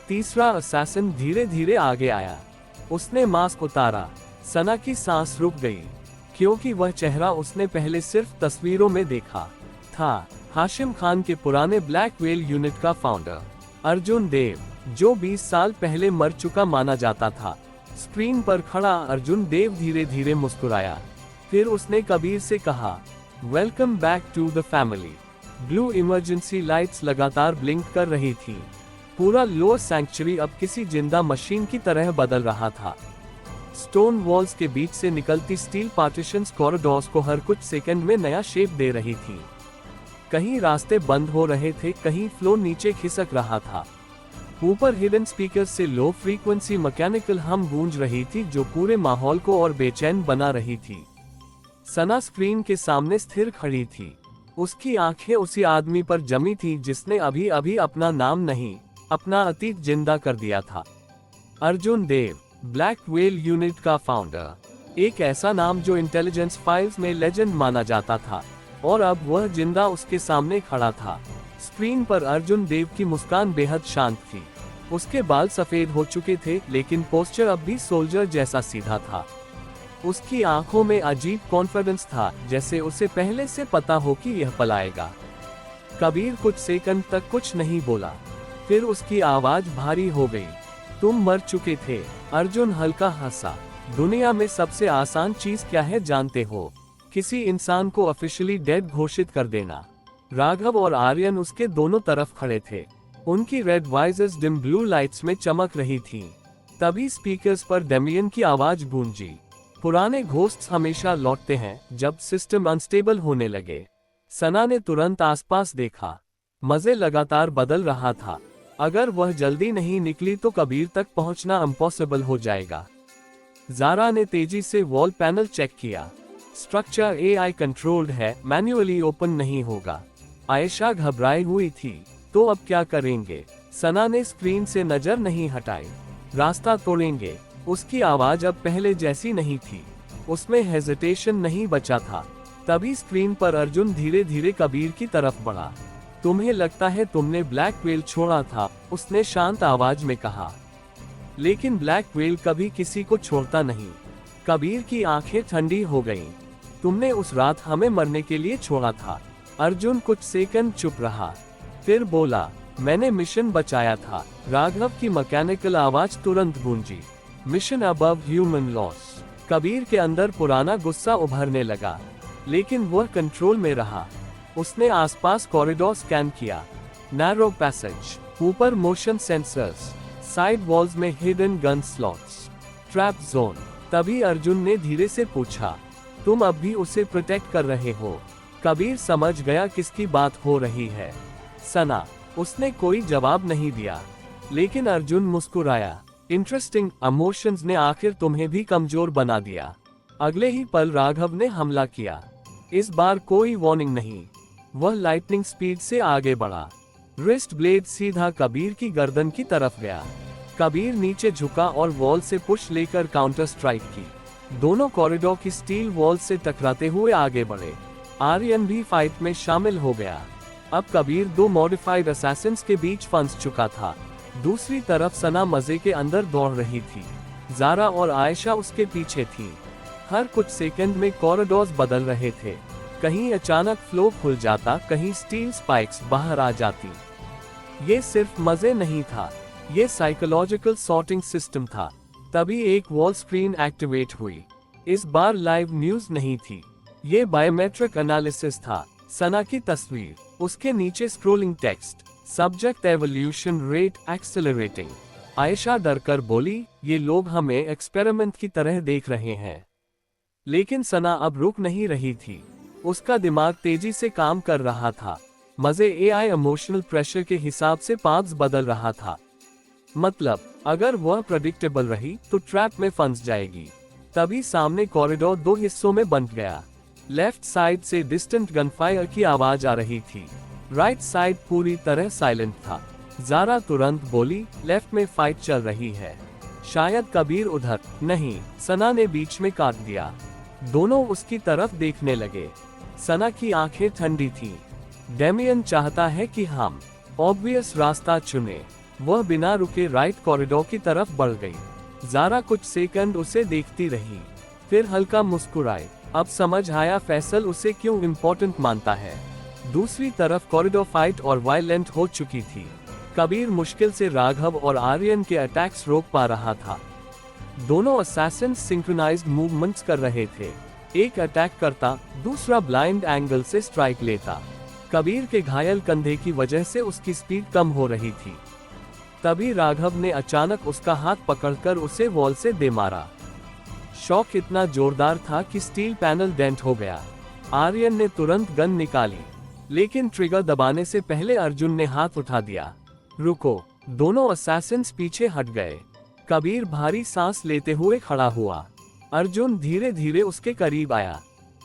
तीसरा असैसिन धीरे धीरे आगे आया। उसने मास्क उतारा। सना की सांस रुक गई, क्योंकि वह चेहरा उसने पहले सिर्फ तस्वीरों में देखा था। हाशिम खान के पुराने ब्लैक वेल यूनिट का फाउंडर अर्जुन देव, जो 20 साल पहले मर चुका माना जाता था। स्क्रीन पर खड़ा अर्जुन देव धीरे धीरे मुस्कुराया। फिर उसने कबीर से कहा, welcome back to the family. Blue emergency lights लगातार ब्लिंक कर रही थी। पूरा लोअर सैंक्चुरी अब किसी जिंदा मशीन की तरह बदल रहा था। स्टोन वॉल्स के बीच से निकलती स्टील पार्टीशंस कॉरिडोर्स को हर कुछ सेकंड में नया शेप दे रही थी। कहीं रास्ते बंद हो रहे थे, कहीं फ्लो नीचे खिसक रहा था। ऊपर हिडन स्पीकर से लो फ्रीक्वेंसी मैकेनिकल हम गूंज रही थी, जो पूरे माहौल को और बेचैन बना रही थी। सना स्क्रीन के सामने स्थिर खड़ी थी। उसकी आंखें उसी आदमी पर जमी थी जिसने अभी अभी अपना नाम नहीं, अपना अतीत जिंदा कर दिया था। अर्जुन देव, ब्लैक व्हेल यूनिट का फाउंडर, एक ऐसा नाम जो इंटेलिजेंस फाइल्स में लेजेंड माना जाता था, और अब वह जिंदा उसके सामने खड़ा था। स्क्रीन पर अर्जुन देव की मुस्कान बेहद शांत थी। उसके बाल सफेद हो चुके थे, लेकिन पोस्चर अब भी सोल्जर जैसा सीधा था। उसकी आंखों में अजीब कॉन्फिडेंस था, जैसे उसे पहले से पता हो कि यह पलाएगा। कबीर कुछ सेकंड तक कुछ नहीं बोला, फिर उसकी आवाज भारी हो गई। तुम मर चुके थे। अर्जुन हल्का हंसा। दुनिया में सबसे आसान चीज क्या है जानते हो? किसी इंसान को ऑफिशियली डेड घोषित कर देना। राघव और आर्यन उसके दोनों तरफ खड़े थे। उनकी red visors dim blue lights में चमक रही थीं। तभी स्पीकर्स पर डेमियन की आवाज गूंजी। पुराने घोस्ट्स हमेशा लौटते हैं जब सिस्टम अनस्टेबल होने लगे। सना ने तुरंत आसपास देखा। मजे लगातार बदल रहा था। अगर वह जल्दी नहीं निकली तो कबीर तक पहुंचना इम्पॉसिबल हो जाएगा। ज़ारा ने तेजी से वॉल पैनल चेक किया। स्ट्रक्चर एआई कंट्रोल्ड है, मैन्युअली ओपन नहीं होगा। आयशा घबराई हुई थी। तो अब क्या करेंगे? सना ने स्क्रीन से नजर नहीं हटाई। रास्ता तोड़ेंगे। उसकी आवाज अब पहले जैसी नहीं थी। उसमें हेजिटेशन नहीं बचा था। तभी स्क्रीन पर अर्जुन धीरे धीरे कबीर की तरफ बढ़ा। तुम्हें लगता है तुमने ब्लैक व्हेल छोड़ा था, उसने शांत आवाज में कहा। लेकिन ब्लैक व्हेल कभी किसी को छोड़ता नहीं। कबीर की आंखें ठंडी हो गईं। तुमने उस रात हमें मरने के लिए छोड़ा था। अर्जुन कुछ सेकंड चुप रहा, फिर बोला, मैंने मिशन बचाया था। राघव की मैकेनिकल आवाज तुरंत गूंजी, mission above human loss. Kabir के अंदर पुराना गुस्सा उभरने लगा, लेकिन वह कंट्रोल में रहा। उसने आसपास कॉरिडोर स्कैन किया। नैरो पैसेज, ऊपर मोशन सेंसर्स, साइड वॉल्स में hidden gun slots, trap zone. तभी अर्जुन ने धीरे से पूछा, तुम अब भी उसे प्रोटेक्ट कर रहे हो? कबीर समझ गया किसकी बात हो रही है। सना। उसने कोई जवाब नहीं दिया, लेकिन अर्जुन मुस्कुराया। इंटरेस्टिंग, इमोशंस ने आखिर तुम्हें भी कमजोर बना दिया। अगले ही पल राघव ने हमला किया। इस बार कोई वार्निंग नहीं। वह लाइटनिंग स्पीड से आगे बढ़ा। रिस्ट ब्लेड सीधा कबीर की गर्दन की तरफ गया। कबीर नीचे झुका और वॉल से पुश लेकर काउंटर स्ट्राइक की। दोनों कॉरिडोर की स्टील वॉल से टकराते हुए आगे बढ़े। आर्यन भी फाइट में शामिल हो गया। अब कबीर दो मॉडिफाइड असैसिन्स के बीच फंस चुका था। दूसरी तरफ सना मजे के अंदर दौड़ रही थी। ज़ारा और आयशा उसके पीछे थी। हर कुछ सेकंड में कॉरिडोर्स बदल रहे थे। कहीं अचानक फ्लो खुल जाता, कहीं स्टील स्पाइक्स बाहर आ जाती। ये सिर्फ मजे नहीं था, ये साइकोलॉजिकल सॉर्टिंग सिस्टम था। तभी एक वॉल स्क्रीन एक्टिवेट हुई। इस बार लाइव न्यूज नहीं थी, ये बायोमेट्रिक एनालिसिस था। सना की तस्वीर, उसके नीचे scrolling text, subject evolution rate accelerating. Ayesha डरकर बोली, ये लोग हमें एक्सपेरिमेंट की तरह देख रहे हैं। लेकिन सना अब रुक नहीं रही थी। उसका दिमाग तेजी से काम कर रहा था। मजे एआई इमोशनल प्रेशर के हिसाब से पाथ्स बदल रहा था। मतलब, अगर वह प्रेडिक्टेबल रही तो ट्रैप में फंस जाएगी। तभी सामने कॉरिडोर दो हिस्सों में बंट गया। लेफ्ट साइड से डिस्टेंट गनफायर की आवाज आ रही थी। राइट साइड पूरी तरह साइलेंट था। ज़ारा तुरंत बोली, लेफ्ट में फाइट चल रही है। शायद कबीर उधर। नहीं, सना ने बीच में काट दिया। दोनों उसकी तरफ देखने लगे। सना की आंखें ठंडी थीं। डेमियन चाहता है कि हम ऑब्वियस रास्ता चुने। वह बिना रुके राइट कॉरिडोर की तरफ बढ़ गई। ज़ारा कुछ सेकंड उसे देखती रही, फिर हल्का मुस्कुराई। अब समझ आया फैसल उसे क्यों इम्पोर्टेंट मानता है। दूसरी तरफ कॉरिडोर फाइट और वायलेंट हो चुकी थी। कबीर मुश्किल से राघव और आर्यन के अटैक्स रोक पा रहा था। दोनों असैसिन्स सिंक्रोनाइज्ड मूवमेंट्स कर रहे थे। एक अटैक करता, दूसरा ब्लाइंड एंगल से स्ट्राइक लेता। कबीर के घायल कंधे की वजह से उसकी स्पीड कम हो रही थी। तभी राघव ने अचानक उसका हाथ पकड़कर उसे वॉल से दे मारा। शॉक इतना जोरदार था कि स्टील पैनल डेंट हो गया। आर्यन ने तुरंत गन निकाली, लेकिन ट्रिगर दबाने से पहले अर्जुन ने हाथ उठा दिया। रुको। दोनों असैसिन्स पीछे हट गए। कबीर भारी सांस लेते हुए खड़ा हुआ। अर्जुन धीरे धीरे उसके करीब आया।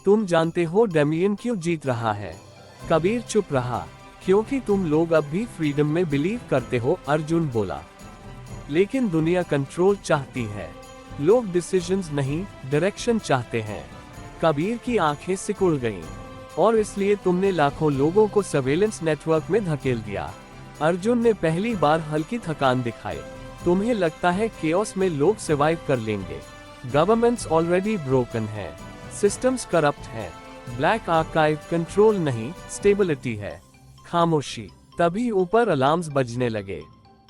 तुम जानते हो डेमियन क्यों जीत रहा है? कबीर चुप रहा, क्योंकि तुम लोग अब भी फ्रीडम में बिलीव करते हो, अर्जुन बोला। लेकिन दुनिया कंट्रोल चाहती है, लोग डिसीजंस नहीं, डायरेक्शन चाहते हैं। कबीर की आंखें सिकुड़ गईं। और इसलिए तुमने लाखों लोगों को सर्वेलेंस नेटवर्क में धकेल दिया। अर्जुन ने पहली बार हल्की थकान दिखाई। तुम्हें लगता है केओस में लोग सर्वाइव कर लेंगे? गवर्नमेंट्स ऑलरेडी ब्रोकन है, सिस्टम्स करप्ट है, ब्लैक आर्काइव कंट्रोल नहीं, स्टेबिलिटी है। खामोशी। तभी ऊपर अलार्म्स बजने लगे।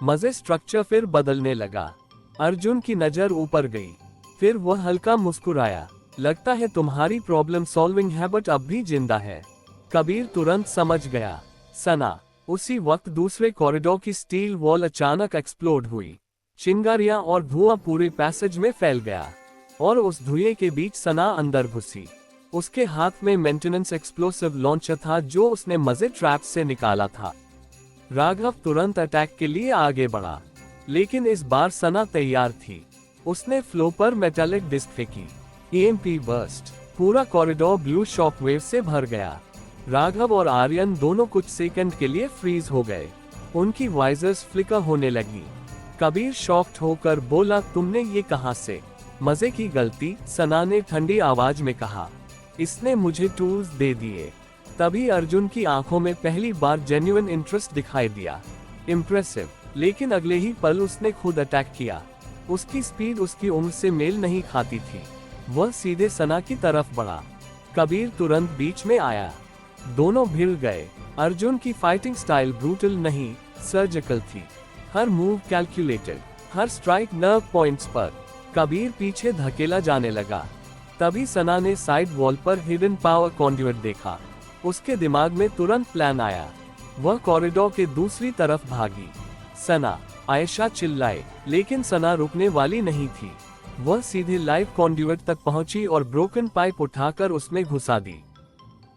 मजे स्ट्रक्चर फिर बदलने लगा। अर्जुन की नजर ऊपर गई, फिर वह हल्का मुस्कुराया। लगता है तुम्हारी प्रॉब्लम सॉल्विंग हैबिट अब भी जिंदा है। कबीर तुरंत समझ गया। सना। उसी वक्त दूसरे कॉरिडोर की स्टील वॉल अचानक एक्सप्लोड हुई। चिंगारियां और धुआं पूरे पैसेज में फैल गया और उस धुएं के बीच सना अंदर घुसी। उसके हाथ में मेंटेनेंस एक्सप्लोसिव लॉन्चर था जो उसने मजे ट्रैप से निकाला था। राघव तुरंत अटैक के लिए आगे बढ़ा, लेकिन इस बार सना तैयार थी। उसने फ्लो पर मेटालिक डिस्क फेंकी। EMP burst. पूरा कॉरिडोर ब्लू शॉकवेव से भर गया। राघव और आर्यन दोनों कुछ सेकंड के लिए फ्रीज हो गए। उनकी वाइजर्स फ्लिकर होने लगी। कबीर शॉक्ड होकर बोला, तुमने ये कहां से? मजे की गलती, सना ने ठंडी आवाज में कहा। इसने मुझे टूल्स दे दिए। तभी अर्जुन की आंखों में पहली बार जेन्युइन इंटरेस्ट दिखाई दिया। इम्प्रेसिव। लेकिन अगले ही पल उसने खुद अटैक किया। उसकी स्पीड उसकी उम्र से मेल नहीं खाती थी। वह सीधे सना की तरफ बढ़ा। कबीर तुरंत बीच में आया। दोनों भिड़ गए। अर्जुन की फाइटिंग स्टाइल ब्रूटल नहीं, सर्जिकल थी। हर मूव कैलकुलेटेड, हर स्ट्राइक नर्व पॉइंट्स पर। कबीर पीछे धकेला जाने लगा। तभी सना ने साइड वॉल पर हिडन पावर कॉन्ड्यूट देखा। उसके दिमाग में तुरंत प्लान आया। वह कॉरिडोर के दूसरी तरफ भागी। सना, आयशा चिल्लाए, लेकिन सना रुकने वाली नहीं थी। वह सीधे लाइव कॉन्ड्यूट तक पहुंची और ब्रोकन पाइप उठाकर उसमें घुसा दी।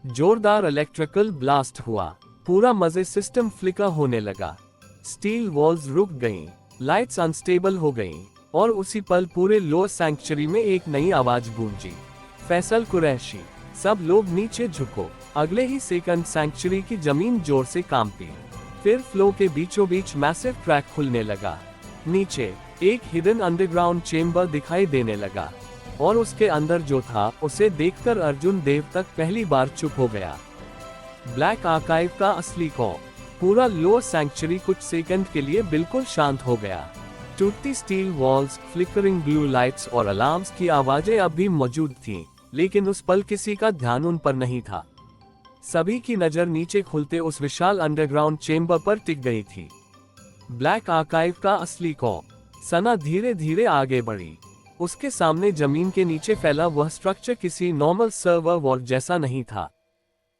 जोरदार इलेक्ट्रिकल ब्लास्ट हुआ। पूरा मजे सिस्टम फ्लिकर होने लगा। स्टील वॉल्स रुक गईं, लाइट्स अनस्टेबल हो गईं, और उसी पल पूरे लोअर सैंक्चुरी में एक नई आवाज गूंजी। फैसल कुरैशी, सब लोग नीचे झुको। अगले ही सेकंड सैंक्चुरी की जमीन जोर से कांपी। फिर फ्लो के बीचों बीच मैसिव ट्रैक खुलने लगा। नीचे एक हिडन अंडरग्राउंड चेम्बर दिखाई देने लगा, और उसके अंदर जो था उसे देखकर अर्जुन देव तक पहली बार चुप हो गया। ब्लैक आर्काइव का असली कॉ। पूरा लोअर सैंक्चुरी कुछ सेकंड के लिए बिल्कुल शांत हो गया। टूटती steel walls, flickering blue lights और अलार्म्स की आवाजें अब भी मौजूद थीं, लेकिन उस पल किसी का ध्यान उन पर नहीं था। सभी की नजर नीचे खुलते उस विशाल अंडरग्राउंड चेम्बर पर टिक गई थी। ब्लैक आर्काइव का असली कॉ। सना धीरे धीरे आगे बढ़ी। उसके सामने जमीन के नीचे फैला वह स्ट्रक्चर किसी नॉर्मल सर्वर वॉल्ट जैसा नहीं था।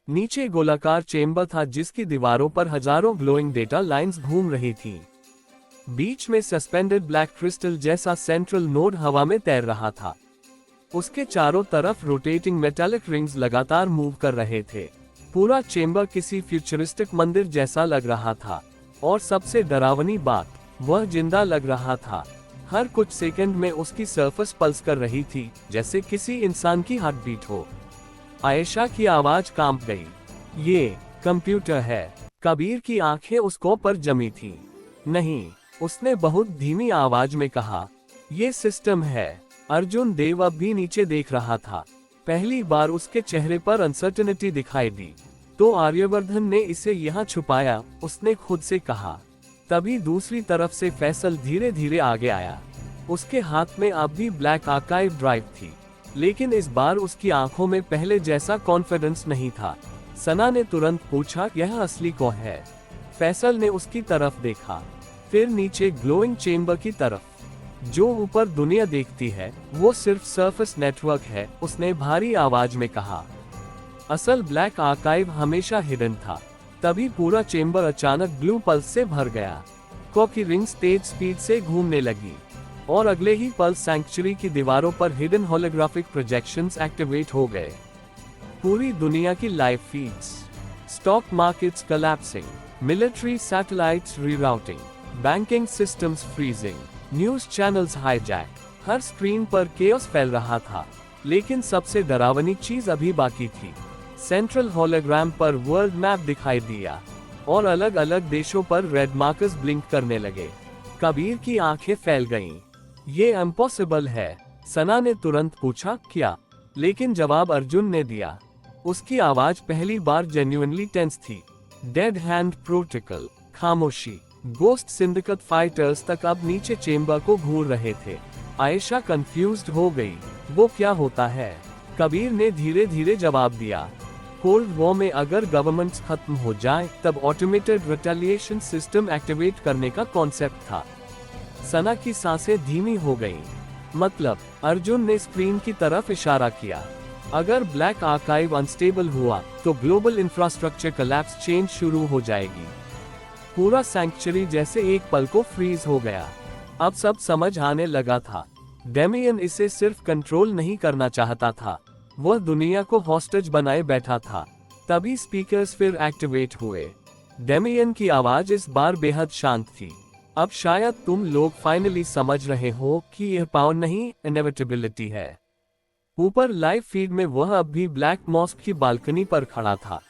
नीचे गोलाकार चेम्बर था जिसकी दीवारों पर हजारों ग्लोइंग डेटा लाइंस घूम रही थीं। बीच में सस्पेंडेड ब्लैक क्रिस्टल जैसा सेंट्रल नोड हवा में तैर रहा था। उसके चारों तरफ रोटेटिंग मेटालिक रिंग्स लगातार मूव कर रहे थे। पूरा चेम्बर किसी फ्यूचरिस्टिक मंदिर जैसा लग रहा था, और सबसे डरावनी बात, वह जिंदा लग रहा था। हर कुछ सेकंड में उसकी सरफेस पल्स कर रही थी, जैसे किसी इंसान की हार्ट बीट हो। आयशा की आवाज कांप गई। ये कंप्यूटर है। कबीर की आंखें उसको पर जमी थीं। नहीं, उसने बहुत धीमी आवाज में कहा, ये सिस्टम है। अर्जुन देव अब भी नीचे देख रहा था। पहली बार उसके चेहरे पर अनसर्टेनिटी दिखाई दी। तो आर्यवर्धन ने इसे यहाँ छुपाया, उसने खुद से कहा। तभी दूसरी तरफ से फैसल धीरे धीरे आगे आया। उसके हाथ में अब भी ब्लैक आर्काइव ड्राइव थी, लेकिन इस बार उसकी आंखों में पहले जैसा कॉन्फिडेंस नहीं था। सना ने तुरंत पूछा, यह असली कौन है? फैसल ने उसकी तरफ देखा, फिर नीचे ग्लोइंग चेम्बर की तरफ। जो ऊपर दुनिया देखती है वो सिर्फ सरफेस नेटवर्क है, उसने भारी आवाज में कहा। असल ब्लैक आर्काइव हमेशा हिडन था। तभी पूरा चेम्बर अचानक ब्लू पल्स से भर गया। की रिंग्स तेज स्पीड से घूमने लगी, और अगले ही पल सैंक्चुरी की दीवारों पर हिडन होलोग्राफिक प्रोजेक्शंस एक्टिवेट हो गए। पूरी दुनिया की live feeds, stock markets collapsing, military satellites rerouting, banking systems freezing, news channels hijack. हर स्क्रीन पर केओस फैल रहा था, लेकिन सबसे डरावनी चीज अभी बाकी थी। सेंट्रल होलोग्राम पर वर्ल्ड मैप दिखाई दिया और अलग अलग देशों पर रेड मार्कर्स ब्लिंक करने लगे। कबीर की आंखें फैल गईं। ये इम्पॉसिबल है। सना ने तुरंत पूछा क्या, लेकिन जवाब अर्जुन ने दिया। उसकी आवाज पहली बार जेन्युइनली टेंस थी। डेड हैंड प्रोटोकॉल, खामोशी। गोस्ट सिंडिकेट फाइटर्स तक अब नीचे चेम्बर को घूर रहे थे। आयशा कंफ्यूज्ड हो गई। वो क्या होता है? कबीर ने धीरे धीरे जवाब दिया। कोल्ड वॉर में अगर गवर्नमेंट्स खत्म हो जाए तब ऑटोमेटेड रिटेलिएशन सिस्टम एक्टिवेट करने का कॉन्सेप्ट था। सना की सांसें धीमी हो गईं। मतलब? अर्जुन ने स्क्रीन की तरफ इशारा किया। अगर ब्लैक आर्काइव अनस्टेबल हुआ तो ग्लोबल इंफ्रास्ट्रक्चर कोलैप्स चेन शुरू हो जाएगी। पूरा सैंक्चुरी जैसे एक पल को फ्रीज हो गया। अब सब समझ आने लगा था। डेमियन इसे सिर्फ कंट्रोल नहीं करना चाहता था, वह दुनिया को हॉस्टेज बनाए बैठा था। तभी स्पीकर्स फिर एक्टिवेट हुए। डेमियन की आवाज इस बार बेहद शांत थी। अब शायद तुम लोग फाइनली समझ रहे हो कि यह पावर नहीं, इनएविटेबिलिटी है। ऊपर लाइव फीड में वह अब भी ब्लैक मॉस्क की बालकनी पर खड़ा था।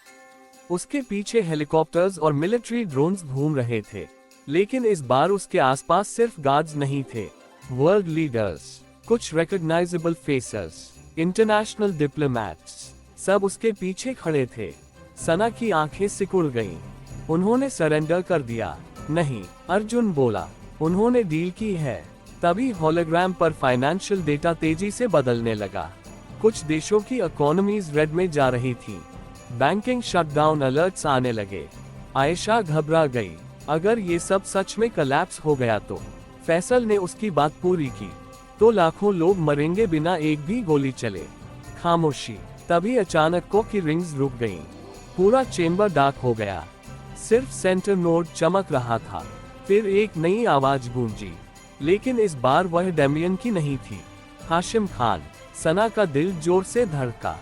उसके पीछे हेलीकॉप्टर्स और मिलिट्री ड्रोन्स घूम रहे थे, लेकिन इस बार उसके आसपास सिर्फ गार्ड्स नहीं थे, वर्ल्ड लीडर्स, कुछ रिकॉग्नाइजेबल फेसेस, इंटरनेशनल डिप्लोमैट्स, सब उसके पीछे खड़े थे। सना की आंखें सिकुड़ गईं। उन्होंने सरेंडर कर दिया। नहीं, अर्जुन बोला, उन्होंने डील की है। तभी होलोग्राम पर फाइनेंशियल डेटा तेजी से बदलने लगा। कुछ देशों की इकोनॉमीज रेड में जा रही थी। बैंकिंग शटडाउन अलर्ट्स आने लगे। आयशा घबरा गई। अगर ये सब सच में कोलैप्स हो गया तो? फैसल ने उसकी बात पूरी की। तो लाखों लोग मरेंगे बिना एक भी गोली चले। खामोशी। तभी अचानक को की रिंग्स रुक गईं। पूरा चेम्बर डार्क हो गया। सिर्फ सेंटर नोड चमक रहा था। फिर एक नई आवाज गूंजी, लेकिन इस बार वह डेमियन की नहीं थी। हाशिम खान। सना का दिल जोर से धड़का।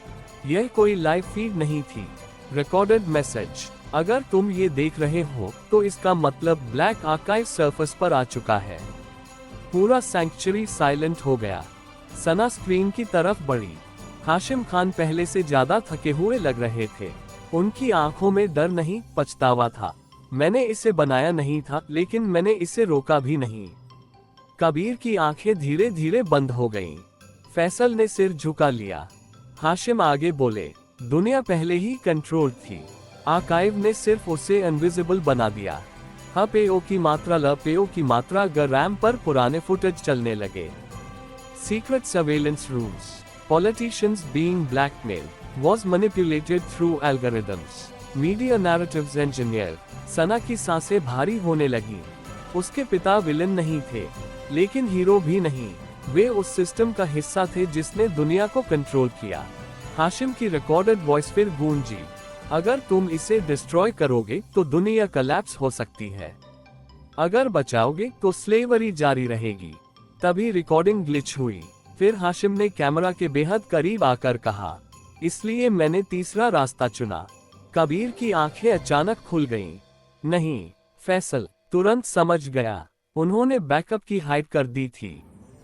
यह कोई लाइव फीड नहीं थी, रिकॉर्डेड मैसेज। अगर तुम ये देख रहे हो तो इसका मतलब ब्लैक आर्काइव सरफेस पर आ चुका है। पूरा सैंक्चुरी साइलेंट हो गया। सना स्क्रीन की तरफ बढ़ी। हाशिम खान पहले से ज्यादा थके हुए लग रहे थे। उनकी आंखों में डर नहीं, पछतावा था। मैंने इसे बनाया नहीं था, लेकिन मैंने इसे रोका भी नहीं। कबीर की आंखें धीरे धीरे बंद हो गईं। फैसल ने सिर झुका लिया। हाशिम आगे बोले, दुनिया पहले ही कंट्रोल थी। आर्काइव ने सिर्फ उसे इनविजिबल बना दिया। पेओ की मात्रा पेओ की मात्रा रैम पर पुराने फुटेज चलने लगे। Secret surveillance rules, politicians being blackmail was manipulated through algorithms, media narratives engineered। सना की सांसें भारी होने लगी। उसके पिता विलन नहीं थे, लेकिन हीरो भी नहीं। वे उस सिस्टम का हिस्सा थे जिसने दुनिया को कंट्रोल किया। हाशिम की रिकॉर्डेड वॉइस फिर गूंजी, अगर तुम इसे डिस्ट्रॉय करोगे तो दुनिया कोलैप्स हो सकती है। अगर बचाओगे तो स्लेवरी जारी रहेगी। तभी रिकॉर्डिंग ग्लिच हुई। फिर हाशिम ने कैमरा के बेहद करीब आकर कहा, इसलिए मैंने तीसरा रास्ता चुना। कबीर की आंखें अचानक खुल गईं। नहीं, फैसल तुरंत समझ गया। उन्होंने बैकअप की हाइड कर दी थी।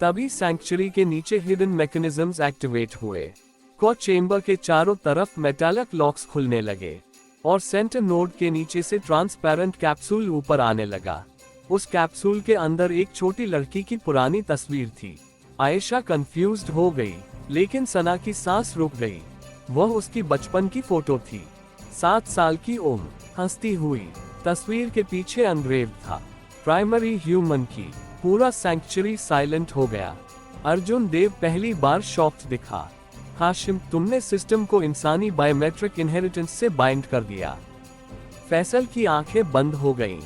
तभी सैंक्चुरी के नीचे हिडन मैकेनिज्म्स एक्टिवेट हुए। को चेम्बर के चारों तरफ मेटालिक लॉक्स खुलने लगे और सेंटर नोड के नीचे से ट्रांसपेरेंट कैप्सूल ऊपर आने लगा। उस कैप्सूल के अंदर एक छोटी लड़की की पुरानी तस्वीर थी। आयशा कंफ्यूज्ड हो गई, लेकिन सना की सांस रुक गई। वह उसकी बचपन की फोटो थी। 7 साल की उम्र, हंसती हुई। तस्वीर के पीछे एनग्रेव था, प्राइमरी ह्यूमन की। पूरा सैंक्चुरी साइलेंट हो गया। अर्जुन देव पहली बार शॉक्ड दिखा। हाशिम, तुमने सिस्टम को इंसानी बायोमेट्रिक इनहेरिटेंस से बाइंड कर दिया। फैसल की आंखें बंद हो गईं,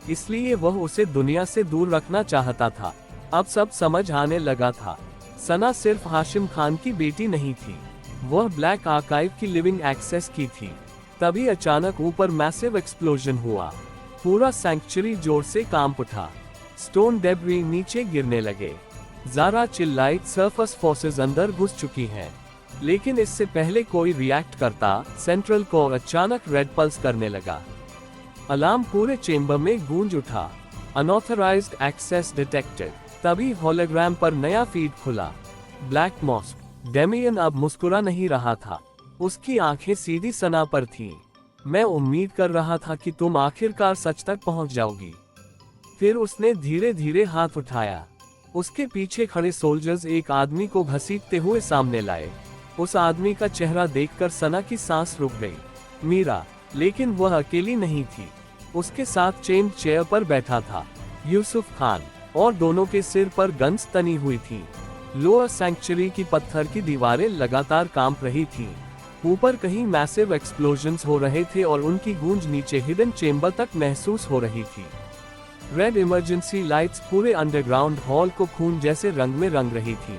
इसलिए वह उसे दुनिया से दूर रखना चाहता था। अब सब समझ आने लगा था। सना सिर्फ हाशिम खान की बेटी नहीं थी, वह ब्लैक आर्काइव की लिविंग एक्सेस की थी। तभी अचानक ऊपर मैसिव एक्सप्लोजन हुआ। पूरा सैंक्चुरी जोर से कांप उठा। स्टोन डेब्री नीचे गिरने लगे। ज़ारा चिल्लाई, सरफेस फोर्सेस अंदर घुस चुकी हैं। लेकिन इससे पहले कोई रिएक्ट करता, सेंट्रल कोर अचानक रेड पल्स करने लगा। अलार्म पूरे चेंबर में गूंज उठा। Unauthorised access detected. तभी होलोग्राम पर नया फीड खुला। Black mask. डेमियन अब मुस्कुरा नहीं रहा था। उसकी आंखें सीधी सना पर थीं। मैं उम्मीद कर रहा था कि तुम आखिरकार सच तक पहुंच जाओगी। फिर उसने धीरे धीरे हाथ उठाया। उसके पीछे खड़े सोल्जर्स एक आदमी को घसीटते हुए सामने लाए। उस आदमी का चेहरा देखकर सना की सांस रुक गई। मीरा, लेकिन वह अकेली नहीं थी। उसके साथ चेन चेयर पर बैठा था यूसुफ खान, और दोनों के सिर पर गन्स तनी हुई थीं। लोअर सैंक्चुरी की पत्थर की दीवारें लगातार कांप रही थीं। ऊपर कहीं मैसिव एक्सप्लोजन्स हो रहे थे और उनकी गूंज नीचे हिडन चेंबर तक महसूस हो रही थी। रेड इमरजेंसी लाइट्स पूरे अंडरग्राउंड हॉल को खून जैसे रंग में रंग रही थी।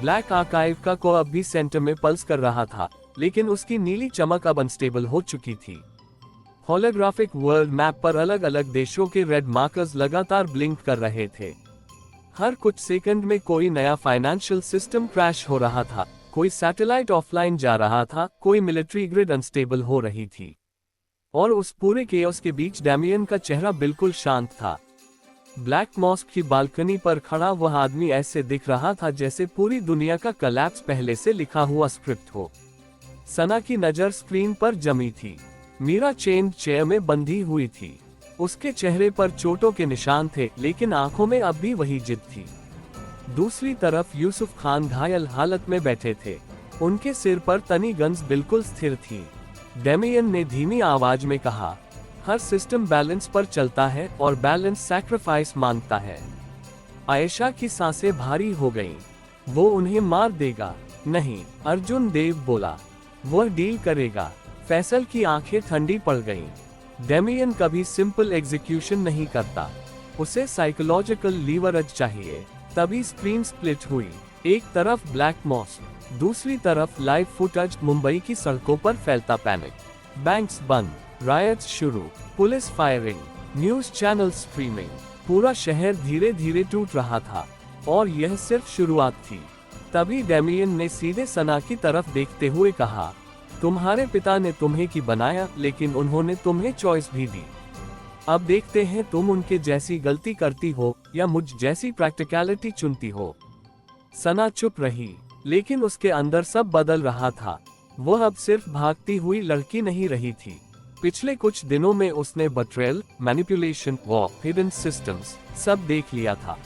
ब्लैक आर्काइव का को अब भी सेंटर में पल्स कर रहा था, लेकिन उसकी नीली चमक अब अनस्टेबल हो चुकी थी। होलोग्राफिक वर्ल्ड मैप पर अलग अलग देशों के रेड मार्कर्स लगातार ब्लिंक कर रहे थे। हर कुछ सेकंड में कोई नया फाइनेंशियल सिस्टम क्रैश हो रहा था, कोई सैटेलाइट ऑफलाइन जा रहा था, कोई मिलिट्री ग्रिड अनस्टेबल हो रही थी। और उस पूरे केओस के बीच डैमियन का चेहरा बिल्कुल शांत था। ब्लैक मॉस्क की बालकनी पर खड़ा वह आदमी ऐसे दिख रहा था जैसे पूरी दुनिया का कोलैप्स पहले से लिखा हुआ स्क्रिप्ट हो। सना की नजर स्क्रीन पर जमी थी। मीरा चेन चेयर में बंधी हुई थी। उसके चेहरे पर चोटों के निशान थे, लेकिन आंखों में अब भी वही जिद थी। दूसरी तरफ यूसुफ खान घायल हालत में बैठे थे। उनके सिर पर तनी गन्स बिल्कुल स्थिर थी। डेमियन ने धीमी आवाज में कहा, हर सिस्टम बैलेंस पर चलता है और बैलेंस सैक्रिफाइस मांगता है। आयशा की सांसें भारी हो गईं। वो उन्हें मार देगा। नहीं, अर्जुन देव बोला, वह डील करेगा। फैसल की आंखें ठंडी पड़ गईं। डेमियन कभी सिंपल एग्जीक्यूशन नहीं करता, उसे साइकोलॉजिकल लीवरेज चाहिए। तभी स्क्रीन स्प्लिट हुई। एक तरफ ब्लैक मॉस्क, दूसरी तरफ लाइव फुटेज मुंबई की सड़कों पर फैलता पैनिक। बैंक्स बंद, रायट्स शुरू, police firing, news channel streaming. पूरा शहर धीरे धीरे टूट रहा था, और यह सिर्फ शुरुआत थी। तभी डेमियन ने सीधे सना की तरफ देखते हुए कहा, तुम्हारे पिता ने तुम्हें की बनाया, लेकिन उन्होंने तुम्हें चॉइस भी दी। अब देखते हैं तुम उनके जैसी गलती करती हो या मुझ जैसी प्रैक्टिकलिटी चुनती हो। सना चुप रही, लेकिन उसके अंदर सब बदल रहा था। वह अब सिर्फ भागती हुई लड़की नहीं रही थी। पिछले कुछ दिनों में उसने बट्रेल, मैनिपुलेशन, वॉर, हिडन सिस्टम्स सब देख लिया था।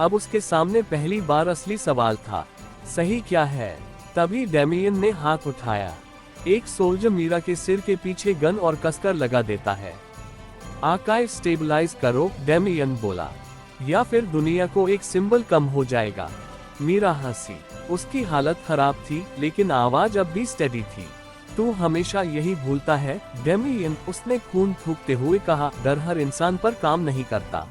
अब उसके सामने पहली बार असली सवाल था, सही क्या है? तभी डेमियन ने हाथ उठाया। एक सोल्जर मीरा के सिर के पीछे गन और कसकर लगा देता है। आर्काइव स्टेबलाइज करो, डेमियन बोला, या फिर दुनिया को एक सिंबल कम हो जाएगा। मीरा हंसी। उसकी हालत खराब थी, लेकिन आवाज अब भी स्टेडी थी। तू हमेशा यही भूलता है, डेमियन, उसने खून थूकते हुए कहा। डर हर इंसान पर काम नहीं करता।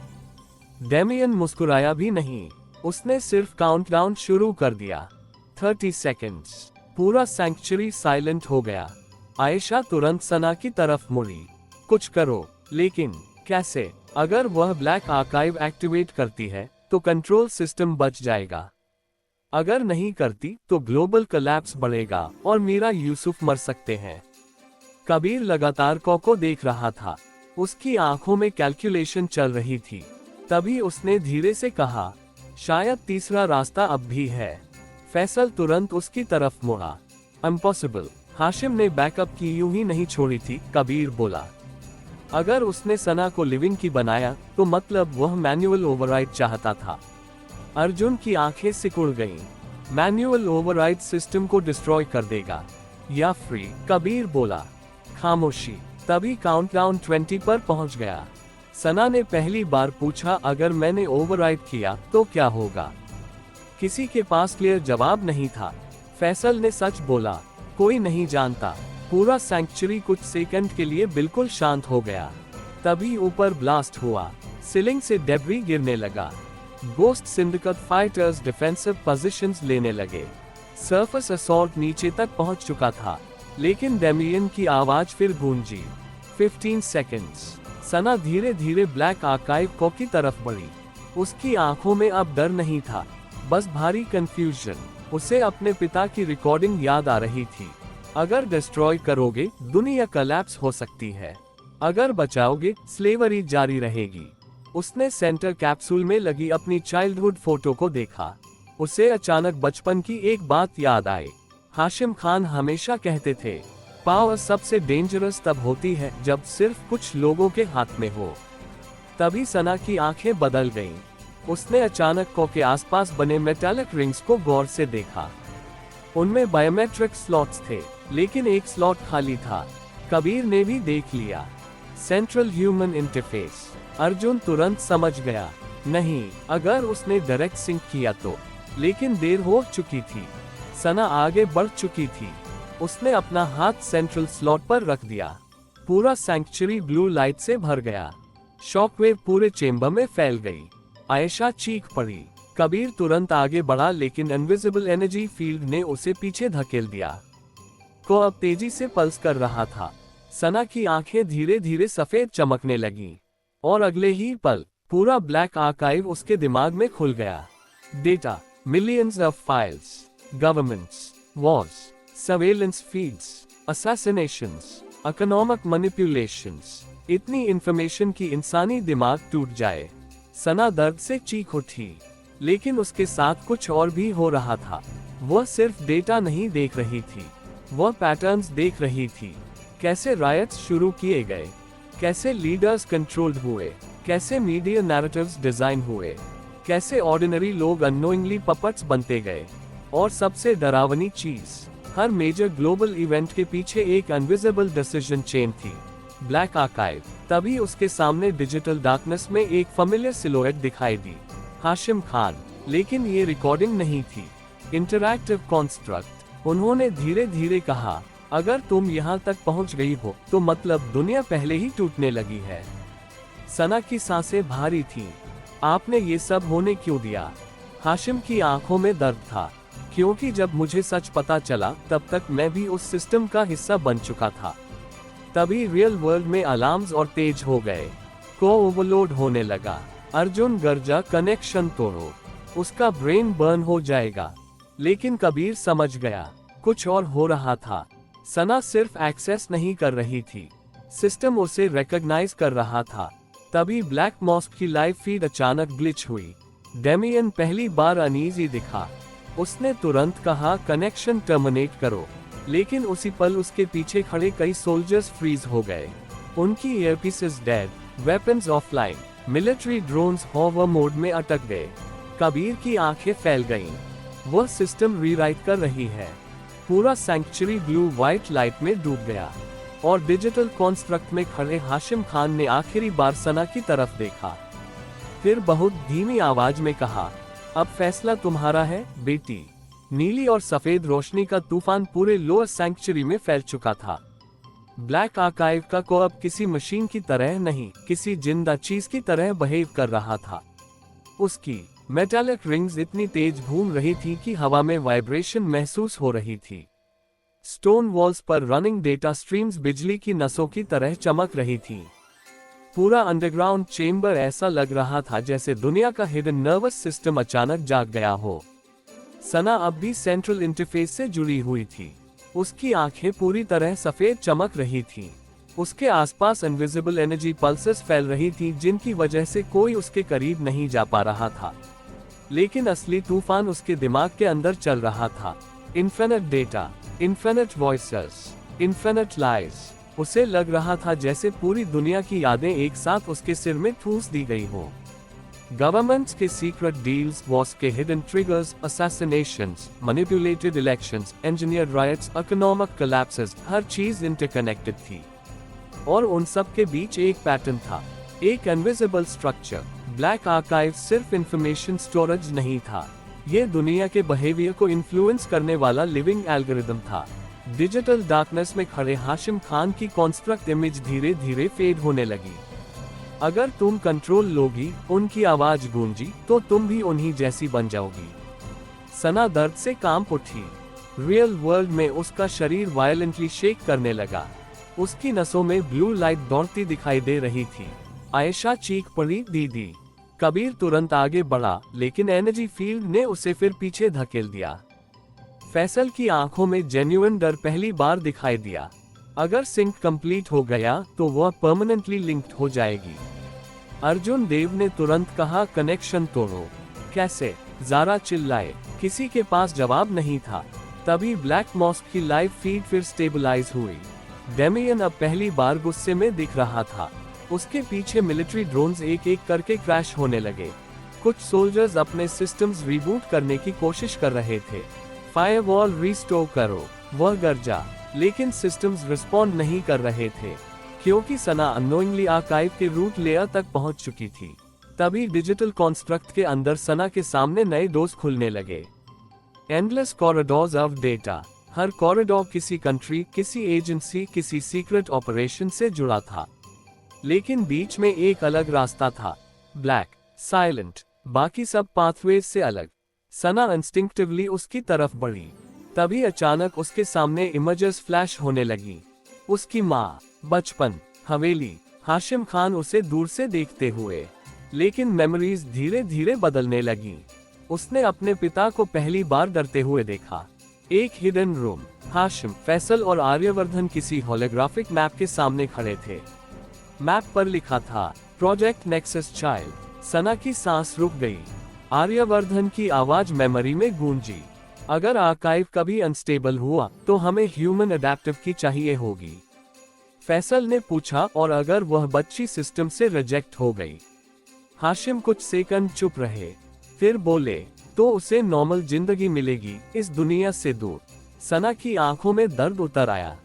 डेमियन मुस्कुराया भी नहीं। उसने सिर्फ काउंटडाउन शुरू कर दिया। 30 सेकेंड्स। पूरा सैंक्चुरी साइलेंट हो गया। आयशा तुरंत सना की तरफ मुड़ी। कुछ करो, लेकिन कैसे? अगर वह ब्लैक आर्काइव एक्टिवेट करती है तो कंट्रोल सिस्टम बच जाएगा। अगर नहीं करती तो ग्लोबल कोलैप्स बढ़ेगा और मीरा यूसुफ मर सकते हैं। कबीर लगातार को देख रहा था। उसकी आंखों में कैलकुलेशन चल रही थी। तभी उसने धीरे से कहा, शायद तीसरा रास्ता अब भी है। फैसल तुरंत उसकी तरफ मुड़ा। इम्पॉसिबल। हाशिम ने बैकअप की यूं ही नहीं छोड़ी थी, कबीर बोला। अगर उसने सना को लिविंग की बनाया तो मतलब वह मैन्युअल ओवरराइड चाहता था। अर्जुन की आंखें सिकुड़ गईं। मैन्युअल ओवरराइड सिस्टम को डिस्ट्रॉय कर देगा या फ्री, कबीर बोला। खामोशी। तभी काउंटडाउन 20 पर पहुंच गया। सना ने पहली बार पूछा, अगर मैंने ओवरराइड किया तो क्या होगा? किसी के पास क्लियर जवाब नहीं था। फैसल ने सच बोला, कोई नहीं जानता। पूरा सैंक्चुरी कुछ सेकंड के लिए बिल्कुल शांत हो गया। तभी ऊपर ब्लास्ट हुआ। सीलिंग से डेब्री गिरने लगा। Ghost syndicate fighters defensive positions लेने लगे। सरफेस असॉल्ट नीचे तक पहुंच चुका था, लेकिन डेमियन की आवाज फिर गूंजी। 15 सेकेंड्स। सना धीरे धीरे ब्लैक आर्काइव की तरफ बढ़ी। उसकी आंखों में अब डर नहीं था, बस भारी कंफ्यूजन। उसे अपने पिता की रिकॉर्डिंग याद आ रही थी। अगर डिस्ट्रॉय करोगे, दुनिया कोलैप्स हो सकती है। अगर बचाओगे, स्लेवरी जारी रहेगी। उसने सेंटर कैप्सूल में लगी अपनी चाइल्डहुड फोटो को देखा। उसे अचानक बचपन की एक बात याद आई। हाशिम खान हमेशा कहते थे, पावर सबसे डेंजरस तब होती है जब सिर्फ कुछ लोगों के हाथ में हो। तभी सना की आंखें बदल गईं। उसने अचानक को के आसपास बने मेटालिक रिंग्स को गौर से देखा। उनमें बायोमेट्रिक स्लॉट्स थे, लेकिन एक स्लॉट खाली था। कबीर ने भी देख लिया, सेंट्रल ह्यूमन इंटरफेस। अर्जुन तुरंत समझ गया, नहीं, अगर उसने डायरेक्ट सिंक किया तो। लेकिन देर हो चुकी थी। सना आगे बढ़ चुकी थी। उसने अपना हाथ सेंट्रल स्लॉट पर रख दिया। पूरा सैंक्चुरी ब्लू लाइट से भर गया। शॉकवेव पूरे चेंबर में फैल गई। आयशा चीख पड़ी। कबीर तुरंत आगे बढ़ा, लेकिन इनविजिबल एनर्जी फील्ड ने उसे पीछे धकेल दिया। को अब तेजी से पल्स कर रहा था। सना की आंखें धीरे धीरे सफेद चमकने लगीं, और अगले ही पल पूरा ब्लैक आर्काइव उसके दिमाग में खुल गया। Data, millions of files, governments, Wars, surveillance feeds, assassinations, economic manipulations. इतनी इंफॉर्मेशन की इंसानी दिमाग टूट जाए। सना दर्द से चीख उठी, लेकिन उसके साथ कुछ और भी हो रहा था। वह सिर्फ डेटा नहीं देख रही थी, वह पैटर्न्स देख रही थी। कैसे रायट्स शुरू किए गए, कैसे लीडर्स कंट्रोल्ड हुए, कैसे मीडिया नैरेटिव्स डिजाइन हुए, कैसे ऑर्डिनरी लोग अननोइंगली पपट्स बनते गए। और सबसे डरावनी चीज, हर मेजर ग्लोबल इवेंट के पीछे एक इनविजिबल डिसीजन चेन थी। Black archive. तभी उसके सामने डिजिटल डार्कनेस में एक फेमिलियर सिलुएट दिखाई दी, हाशिम खान। लेकिन ये रिकॉर्डिंग नहीं थी, इंटरैक्टिव कॉन्स्ट्रक्ट। उन्होंने धीरे धीरे कहा, अगर तुम यहाँ तक पहुँच गई हो तो मतलब दुनिया पहले ही टूटने लगी है। सना की सांसें भारी थीं। आपने ये सब होने क्यों दिया? हाशिम की आंखों में दर्द था, क्योंकि जब मुझे सच पता चला तब तक मैं भी उस सिस्टम का हिस्सा बन चुका था। तभी रियल वर्ल्ड में अलार्म्स और तेज हो गए। को ओवरलोड होने लगा। अर्जुन गर्जा, कनेक्शन तोड़ो, उसका ब्रेन बर्न हो जाएगा। लेकिन कबीर समझ गया, कुछ और हो रहा था। सना सिर्फ एक्सेस नहीं कर रही थी, सिस्टम उसे रिकॉग्नाइज कर रहा था। तभी ब्लैक मॉस्क की लाइव फीड अचानक ग्लिच हुई। डेमियन पहली बार अनईजी दिखा। उसने तुरंत कहा, कनेक्शन टर्मिनेट करो। लेकिन उसी पल उसके पीछे खड़े कई सोल्जर्स फ्रीज हो गए। उनकी earpieces dead, weapons offline, military drones hover mode में अटक गए। कबीर की आंखें फैल गईं। वह सिस्टम रीराइट कर रही है। पूरा सैंक्चुरी ब्लू व्हाइट लाइट में डूब गया, और डिजिटल कॉन्स्ट्रक्ट में खड़े हाशिम खान ने आखिरी बार सना की तरफ देखा। फिर बहुत धीमी आवाज में कहा, अब फैसला तुम्हारा है बेटी। नीली और सफेद रोशनी का तूफान पूरे लोअर सैंक्चुरी में फैल चुका था। ब्लैक आर्काइव का को अब किसी मशीन की तरह नहीं, किसी जिंदा चीज की तरह बिहेव कर रहा था। उसकी मेटालिक रिंग्स इतनी तेज घूम रही थी कि हवा में वाइब्रेशन महसूस हो रही थी। स्टोन वॉल्स पर रनिंग डेटा स्ट्रीम्स बिजली की नसों की तरह चमक रही थी। पूरा अंडरग्राउंड चेम्बर ऐसा लग रहा था जैसे दुनिया का हिडन नर्वस सिस्टम अचानक जाग गया हो। सना अब भी सेंट्रल इंटरफेस से जुड़ी हुई थी। उसकी आंखें पूरी तरह सफेद चमक रही थीं। उसके आसपास इनविजिबल एनर्जी पल्सेस फैल रही थी, जिनकी वजह से कोई उसके करीब नहीं जा पा रहा था। लेकिन असली तूफान उसके दिमाग के अंदर चल रहा था। Infinite data, infinite voices, infinite lies. उसे लग रहा था जैसे पूरी दुनिया की यादें एक साथ उसके सिर में ठूस दी गई हो। गवर्नमेंट्स के सीक्रेट डील्स, वॉर्स के hidden triggers, assassinations, manipulated elections, engineered riots, economic collapses, हर चीज इंटरकनेक्टेड थी। और उन सब के बीच एक पैटर्न था, एक इनविजिबल स्ट्रक्चर। ब्लैक आर्काइव सिर्फ इंफॉर्मेशन स्टोरेज नहीं था, ये दुनिया के बिहेवियर को इन्फ्लुएंस करने वाला लिविंग एल्गोरिथम था। डिजिटल डार्कनेस में खड़े हाशिम खान की कॉन्स्ट्रक्ट इमेज धीरे धीरे फेड होने लगी। अगर तुम कंट्रोल लोगी, उनकी आवाज गूंजी, तो तुम भी उन्हीं जैसी बन जाओगी। सना दर्द से कांप उठी। रियल वर्ल्ड में उसका शरीर वायलेंटली शेक करने लगा। उसकी नसों में ब्लू लाइट दौड़ती दिखाई दे रही थी। आयशा चीख पड़ी, दीदी। कबीर तुरंत आगे बढ़ा, लेकिन एनर्जी फील्ड ने उसे फिर पीछे धकेल दिया। फैसल की आंखों में जेन्युइन डर पहली बार दिखाई दिया। अगर सिंक कंप्लीट हो गया तो वह परमानेंटली लिंक्ड हो जाएगी। अर्जुन देव ने तुरंत कहा, कनेक्शन तोड़ो। कैसे? ज़ारा चिल्लाए। किसी के पास जवाब नहीं था। तभी ब्लैक मॉस्क की लाइव फीड फिर स्टेबलाइज हुई। डेमियन अब पहली बार गुस्से में दिख रहा था। उसके पीछे मिलिट्री ड्रोन्स एक एक करके क्रैश होने लगे। कुछ सोल्जर्स अपने सिस्टम्स रिबूट करने की कोशिश कर रहे थे। फायरवॉल रिस्टोर करो, वह गरजा, लेकिन सिस्टम्स रिस्पॉन्ड नहीं कर रहे थे, क्योंकि सना अननोइंगली आर्काइव के रूट लेयर तक पहुंच चुकी थी। तभी डिजिटल कॉन्स्ट्रक्ट के अंदर सना के सामने नए डोर्स खुलने लगे। Endless corridors of data. Her corridor किसी कंट्री, किसी एजेंसी, किसी सीक्रेट ऑपरेशन से जुड़ा था, लेकिन बीच में एक अलग रास्ता था, ब्लैक, साइलेंट, बाकी सब पाथवेज से अलग। सना इंस्टिंक्टिवली उसकी तरफ बढ़ी। तभी अचानक उसके सामने इमेजेस फ्लैश होने लगी। उसकी माँ, बचपन, हवेली, हाशिम खान उसे दूर से देखते हुए। लेकिन मेमोरीज धीरे धीरे बदलने लगी। उसने अपने पिता को पहली बार डरते हुए देखा। एक हिडन रूम, हाशिम, फैसल और आर्यवर्धन किसी होलोग्राफिक मैप के सामने खड़े थे। मैप पर लिखा था प्रोजेक्ट नेक्सस चाइल्ड। सना की सांस रुक गई। आर्यवर्धन की आवाज मेमोरी में गूंजी। अगर आर्काइव कभी अनस्टेबल हुआ तो हमें ह्यूमन अडेप्टिव की चाहिए होगी। फैसल ने पूछा, और अगर वह बच्ची सिस्टम से रिजेक्ट हो गई? हाशिम कुछ सेकंड चुप रहे, फिर बोले, तो उसे नॉर्मल जिंदगी मिलेगी, इस दुनिया से दूर। सना की आंखों में दर्द उतर आया।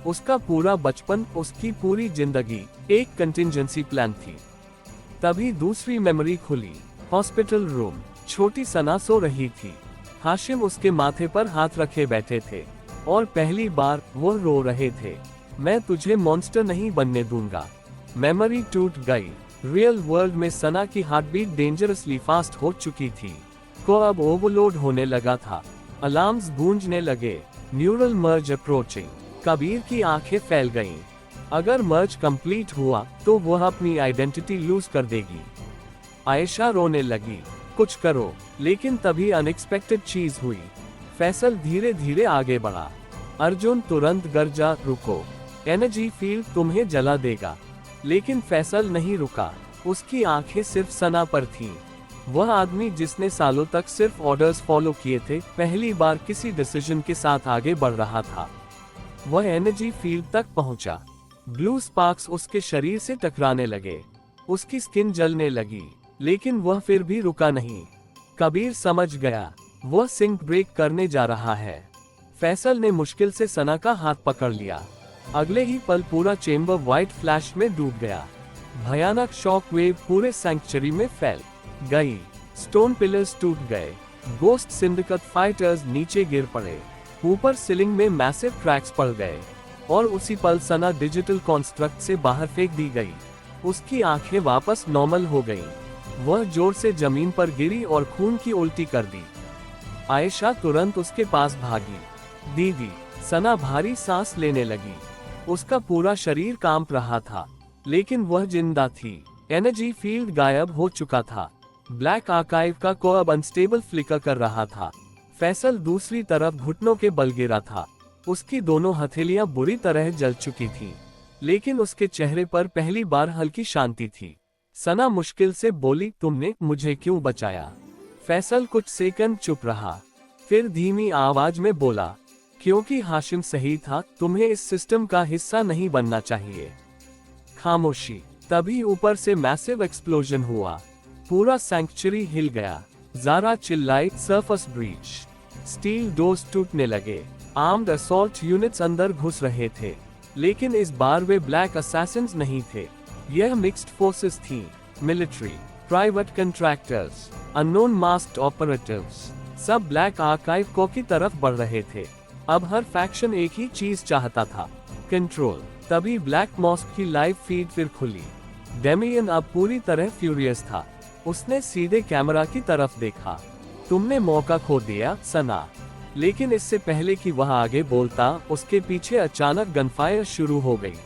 उसका पूरा बचपन, उसकी पूरी जिंदगी एक कंटिंजेंसी प्लान थी। तभी दूसरी मेमोरी खुली। हॉस्पिटल रूम, छोटी सना सो रही थी। हाशिम उसके माथे पर हाथ रखे बैठे थे, और पहली बार वो रो रहे थे। मैं तुझे मॉन्स्टर नहीं बनने दूंगा। मेमोरी टूट गई। रियल वर्ल्ड में सना की हार्टबीट डेंजरसली फास्ट हो चुकी थी। को अब ओवरलोड होने लगा था। अलार्म्स गूंजने लगे। न्यूरल मर्ज अप्रोचिंग। कबीर की आंखें फैल गईं। अगर मर्ज कंप्लीट हुआ तो वह अपनी आइडेंटिटी लूज कर देगी। आयशा रोने लगी, कुछ करो। लेकिन तभी अनएक्सपेक्टेड चीज हुई। फैसल धीरे धीरे आगे बढ़ा। अर्जुन तुरंत गरजा, रुको, एनर्जी फील्ड तुम्हें जला देगा। लेकिन फैसल नहीं रुका। उसकी आंखें सिर्फ सना पर थीं। वह आदमी जिसने सालों तक सिर्फ ऑर्डर्स फॉलो किए थे, पहली बार किसी डिसीजन के साथ आगे बढ़ रहा था। वह एनर्जी फील्ड तक पहुंचा। ब्लू स्पार्क्स उसके शरीर से टकराने लगे। उसकी स्किन जलने लगी, लेकिन वह फिर भी रुका नहीं। कबीर समझ गया, वह सिंक ब्रेक करने जा रहा है। फैसल ने मुश्किल से सना का हाथ पकड़ लिया। अगले ही पल पूरा चेंबर व्हाइट फ्लैश में डूब गया। भयानक शॉक वेव पूरे सैंक्चुरी में फैल गई। स्टोन पिलर्स टूट गए। गोस्ट सिंडिकेट फाइटर्स नीचे गिर पड़े। ऊपर सीलिंग में मैसिव क्रैक्स पड़ गए, और उसी पल सना डिजिटल कॉन्स्ट्रक्ट से बाहर फेंक दी गई। उसकी आंखें वापस नॉर्मल हो गईं। वह जोर से जमीन पर गिरी और खून की उल्टी कर दी। आयशा तुरंत उसके पास भागी। दीदी, सना भारी सांस लेने लगी। उसका पूरा शरीर कांप रहा था, लेकिन वह जिंदा थी। एनर्जी फील्ड गायब हो चुका था। ब्लैक आर्काइव का को अब अनस्टेबल फ्लिकर कर रहा था। फैसल दूसरी तरफ घुटनों के बल गिरा था। उसकी दोनों हथेलियां बुरी तरह जल चुकी थीं, लेकिन उसके चेहरे पर पहली बार हल्की शांति थी। सना मुश्किल से बोली, तुमने मुझे क्यों बचाया? फैसल कुछ सेकंड चुप रहा, फिर धीमी आवाज में बोला, क्योंकि हाशिम सही था, तुम्हें इस सिस्टम का हिस्सा नहीं बनना चाहिए। खामोशी। तभी ऊपर से मैसिव एक्सप्लोजन हुआ। पूरा सैंक्चुरी हिल गया। ज़ारा चिल्लाई, सरफेस ब्रीच। स्टील डोर्स टूटने लगे। आर्म्ड असॉल्ट यूनिट्स अंदर घुस रहे थे, लेकिन इस बार वे ब्लैक असैसिन्स नहीं थे। यह मिक्स्ड फोर्सेस थी। Military, private contractors, unknown masked operatives, सब ब्लैक आर्काइव को की तरफ बढ़ रहे थे। अब हर फैक्शन एक ही चीज चाहता था, कंट्रोल। तभी ब्लैक मॉस्क की लाइव फीड फिर खुली। डेमियन अब पूरी तरह फ्यूरियस था। उसने सीधे कैमरा की तरफ देखा। तुमने मौका खो दिया, सना। लेकिन इससे पहले कि वह आगे बोलता, उसके पीछे अचानक गनफायर शुरू हो गई।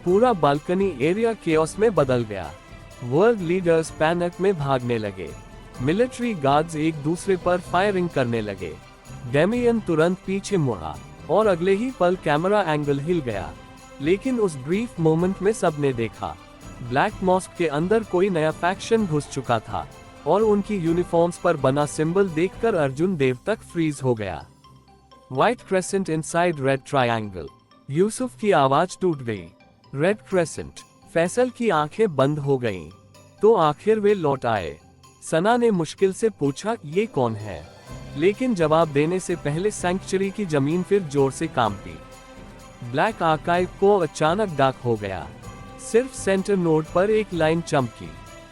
पूरा बालकनी एरिया केओस में बदल गया। वर्ल्ड लीडर्स पैनिक में भागने लगे। मिलिट्री गार्ड्स एक दूसरे पर फायरिंग करने लगे। डेमियन तुरंत पीछे मुड़ा, और अगले ही पल कैमरा एंगल हिल गया। लेकिन उस ब्रीफ मोमेंट में सबने देखा, ब्लैक मॉस्क के अंदर कोई नया फैक्शन घुस चुका था, और उनकी यूनिफॉर्म्स पर बना सिंबल देखकर अर्जुन देव तक फ्रीज हो गया। White crescent inside red triangle. Yusuf की आवाज टूट गई। Red crescent. फैसल की आंखें बंद हो गईं। तो आखिर वे लौट आए। सना ने मुश्किल से पूछा, ये कौन है? लेकिन जवाब देने से पहले सैंक्चुरी की जमीन फिर जोर से कांपी। ब्लैक आर्काइव को अचानक डार्क हो गया। सिर्फ सेंटर नोड पर एक लाइन चमकी,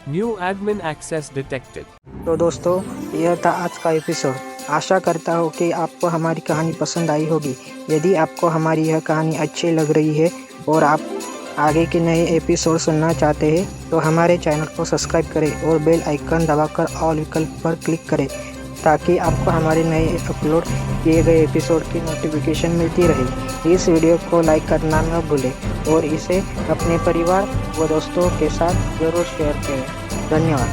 न्यू एडमिन एक्सेस डिटेक्टेड। तो दोस्तों, यह था आज का एपिसोड। आशा करता हूँ कि आपको हमारी कहानी पसंद आई होगी। यदि आपको हमारी यह कहानी अच्छी लग रही है और आप आगे के नए एपिसोड सुनना चाहते हैं तो हमारे चैनल को सब्सक्राइब करें और बेल आइकन दबाकर ऑल विकल्प पर क्लिक करें, ताकि आपको हमारे नए अपलोड किए गए एपिसोड की नोटिफिकेशन मिलती रहे। इस वीडियो को लाइक करना न भूलें और इसे अपने परिवार व दोस्तों के साथ ज़रूर शेयर करें। धन्यवाद।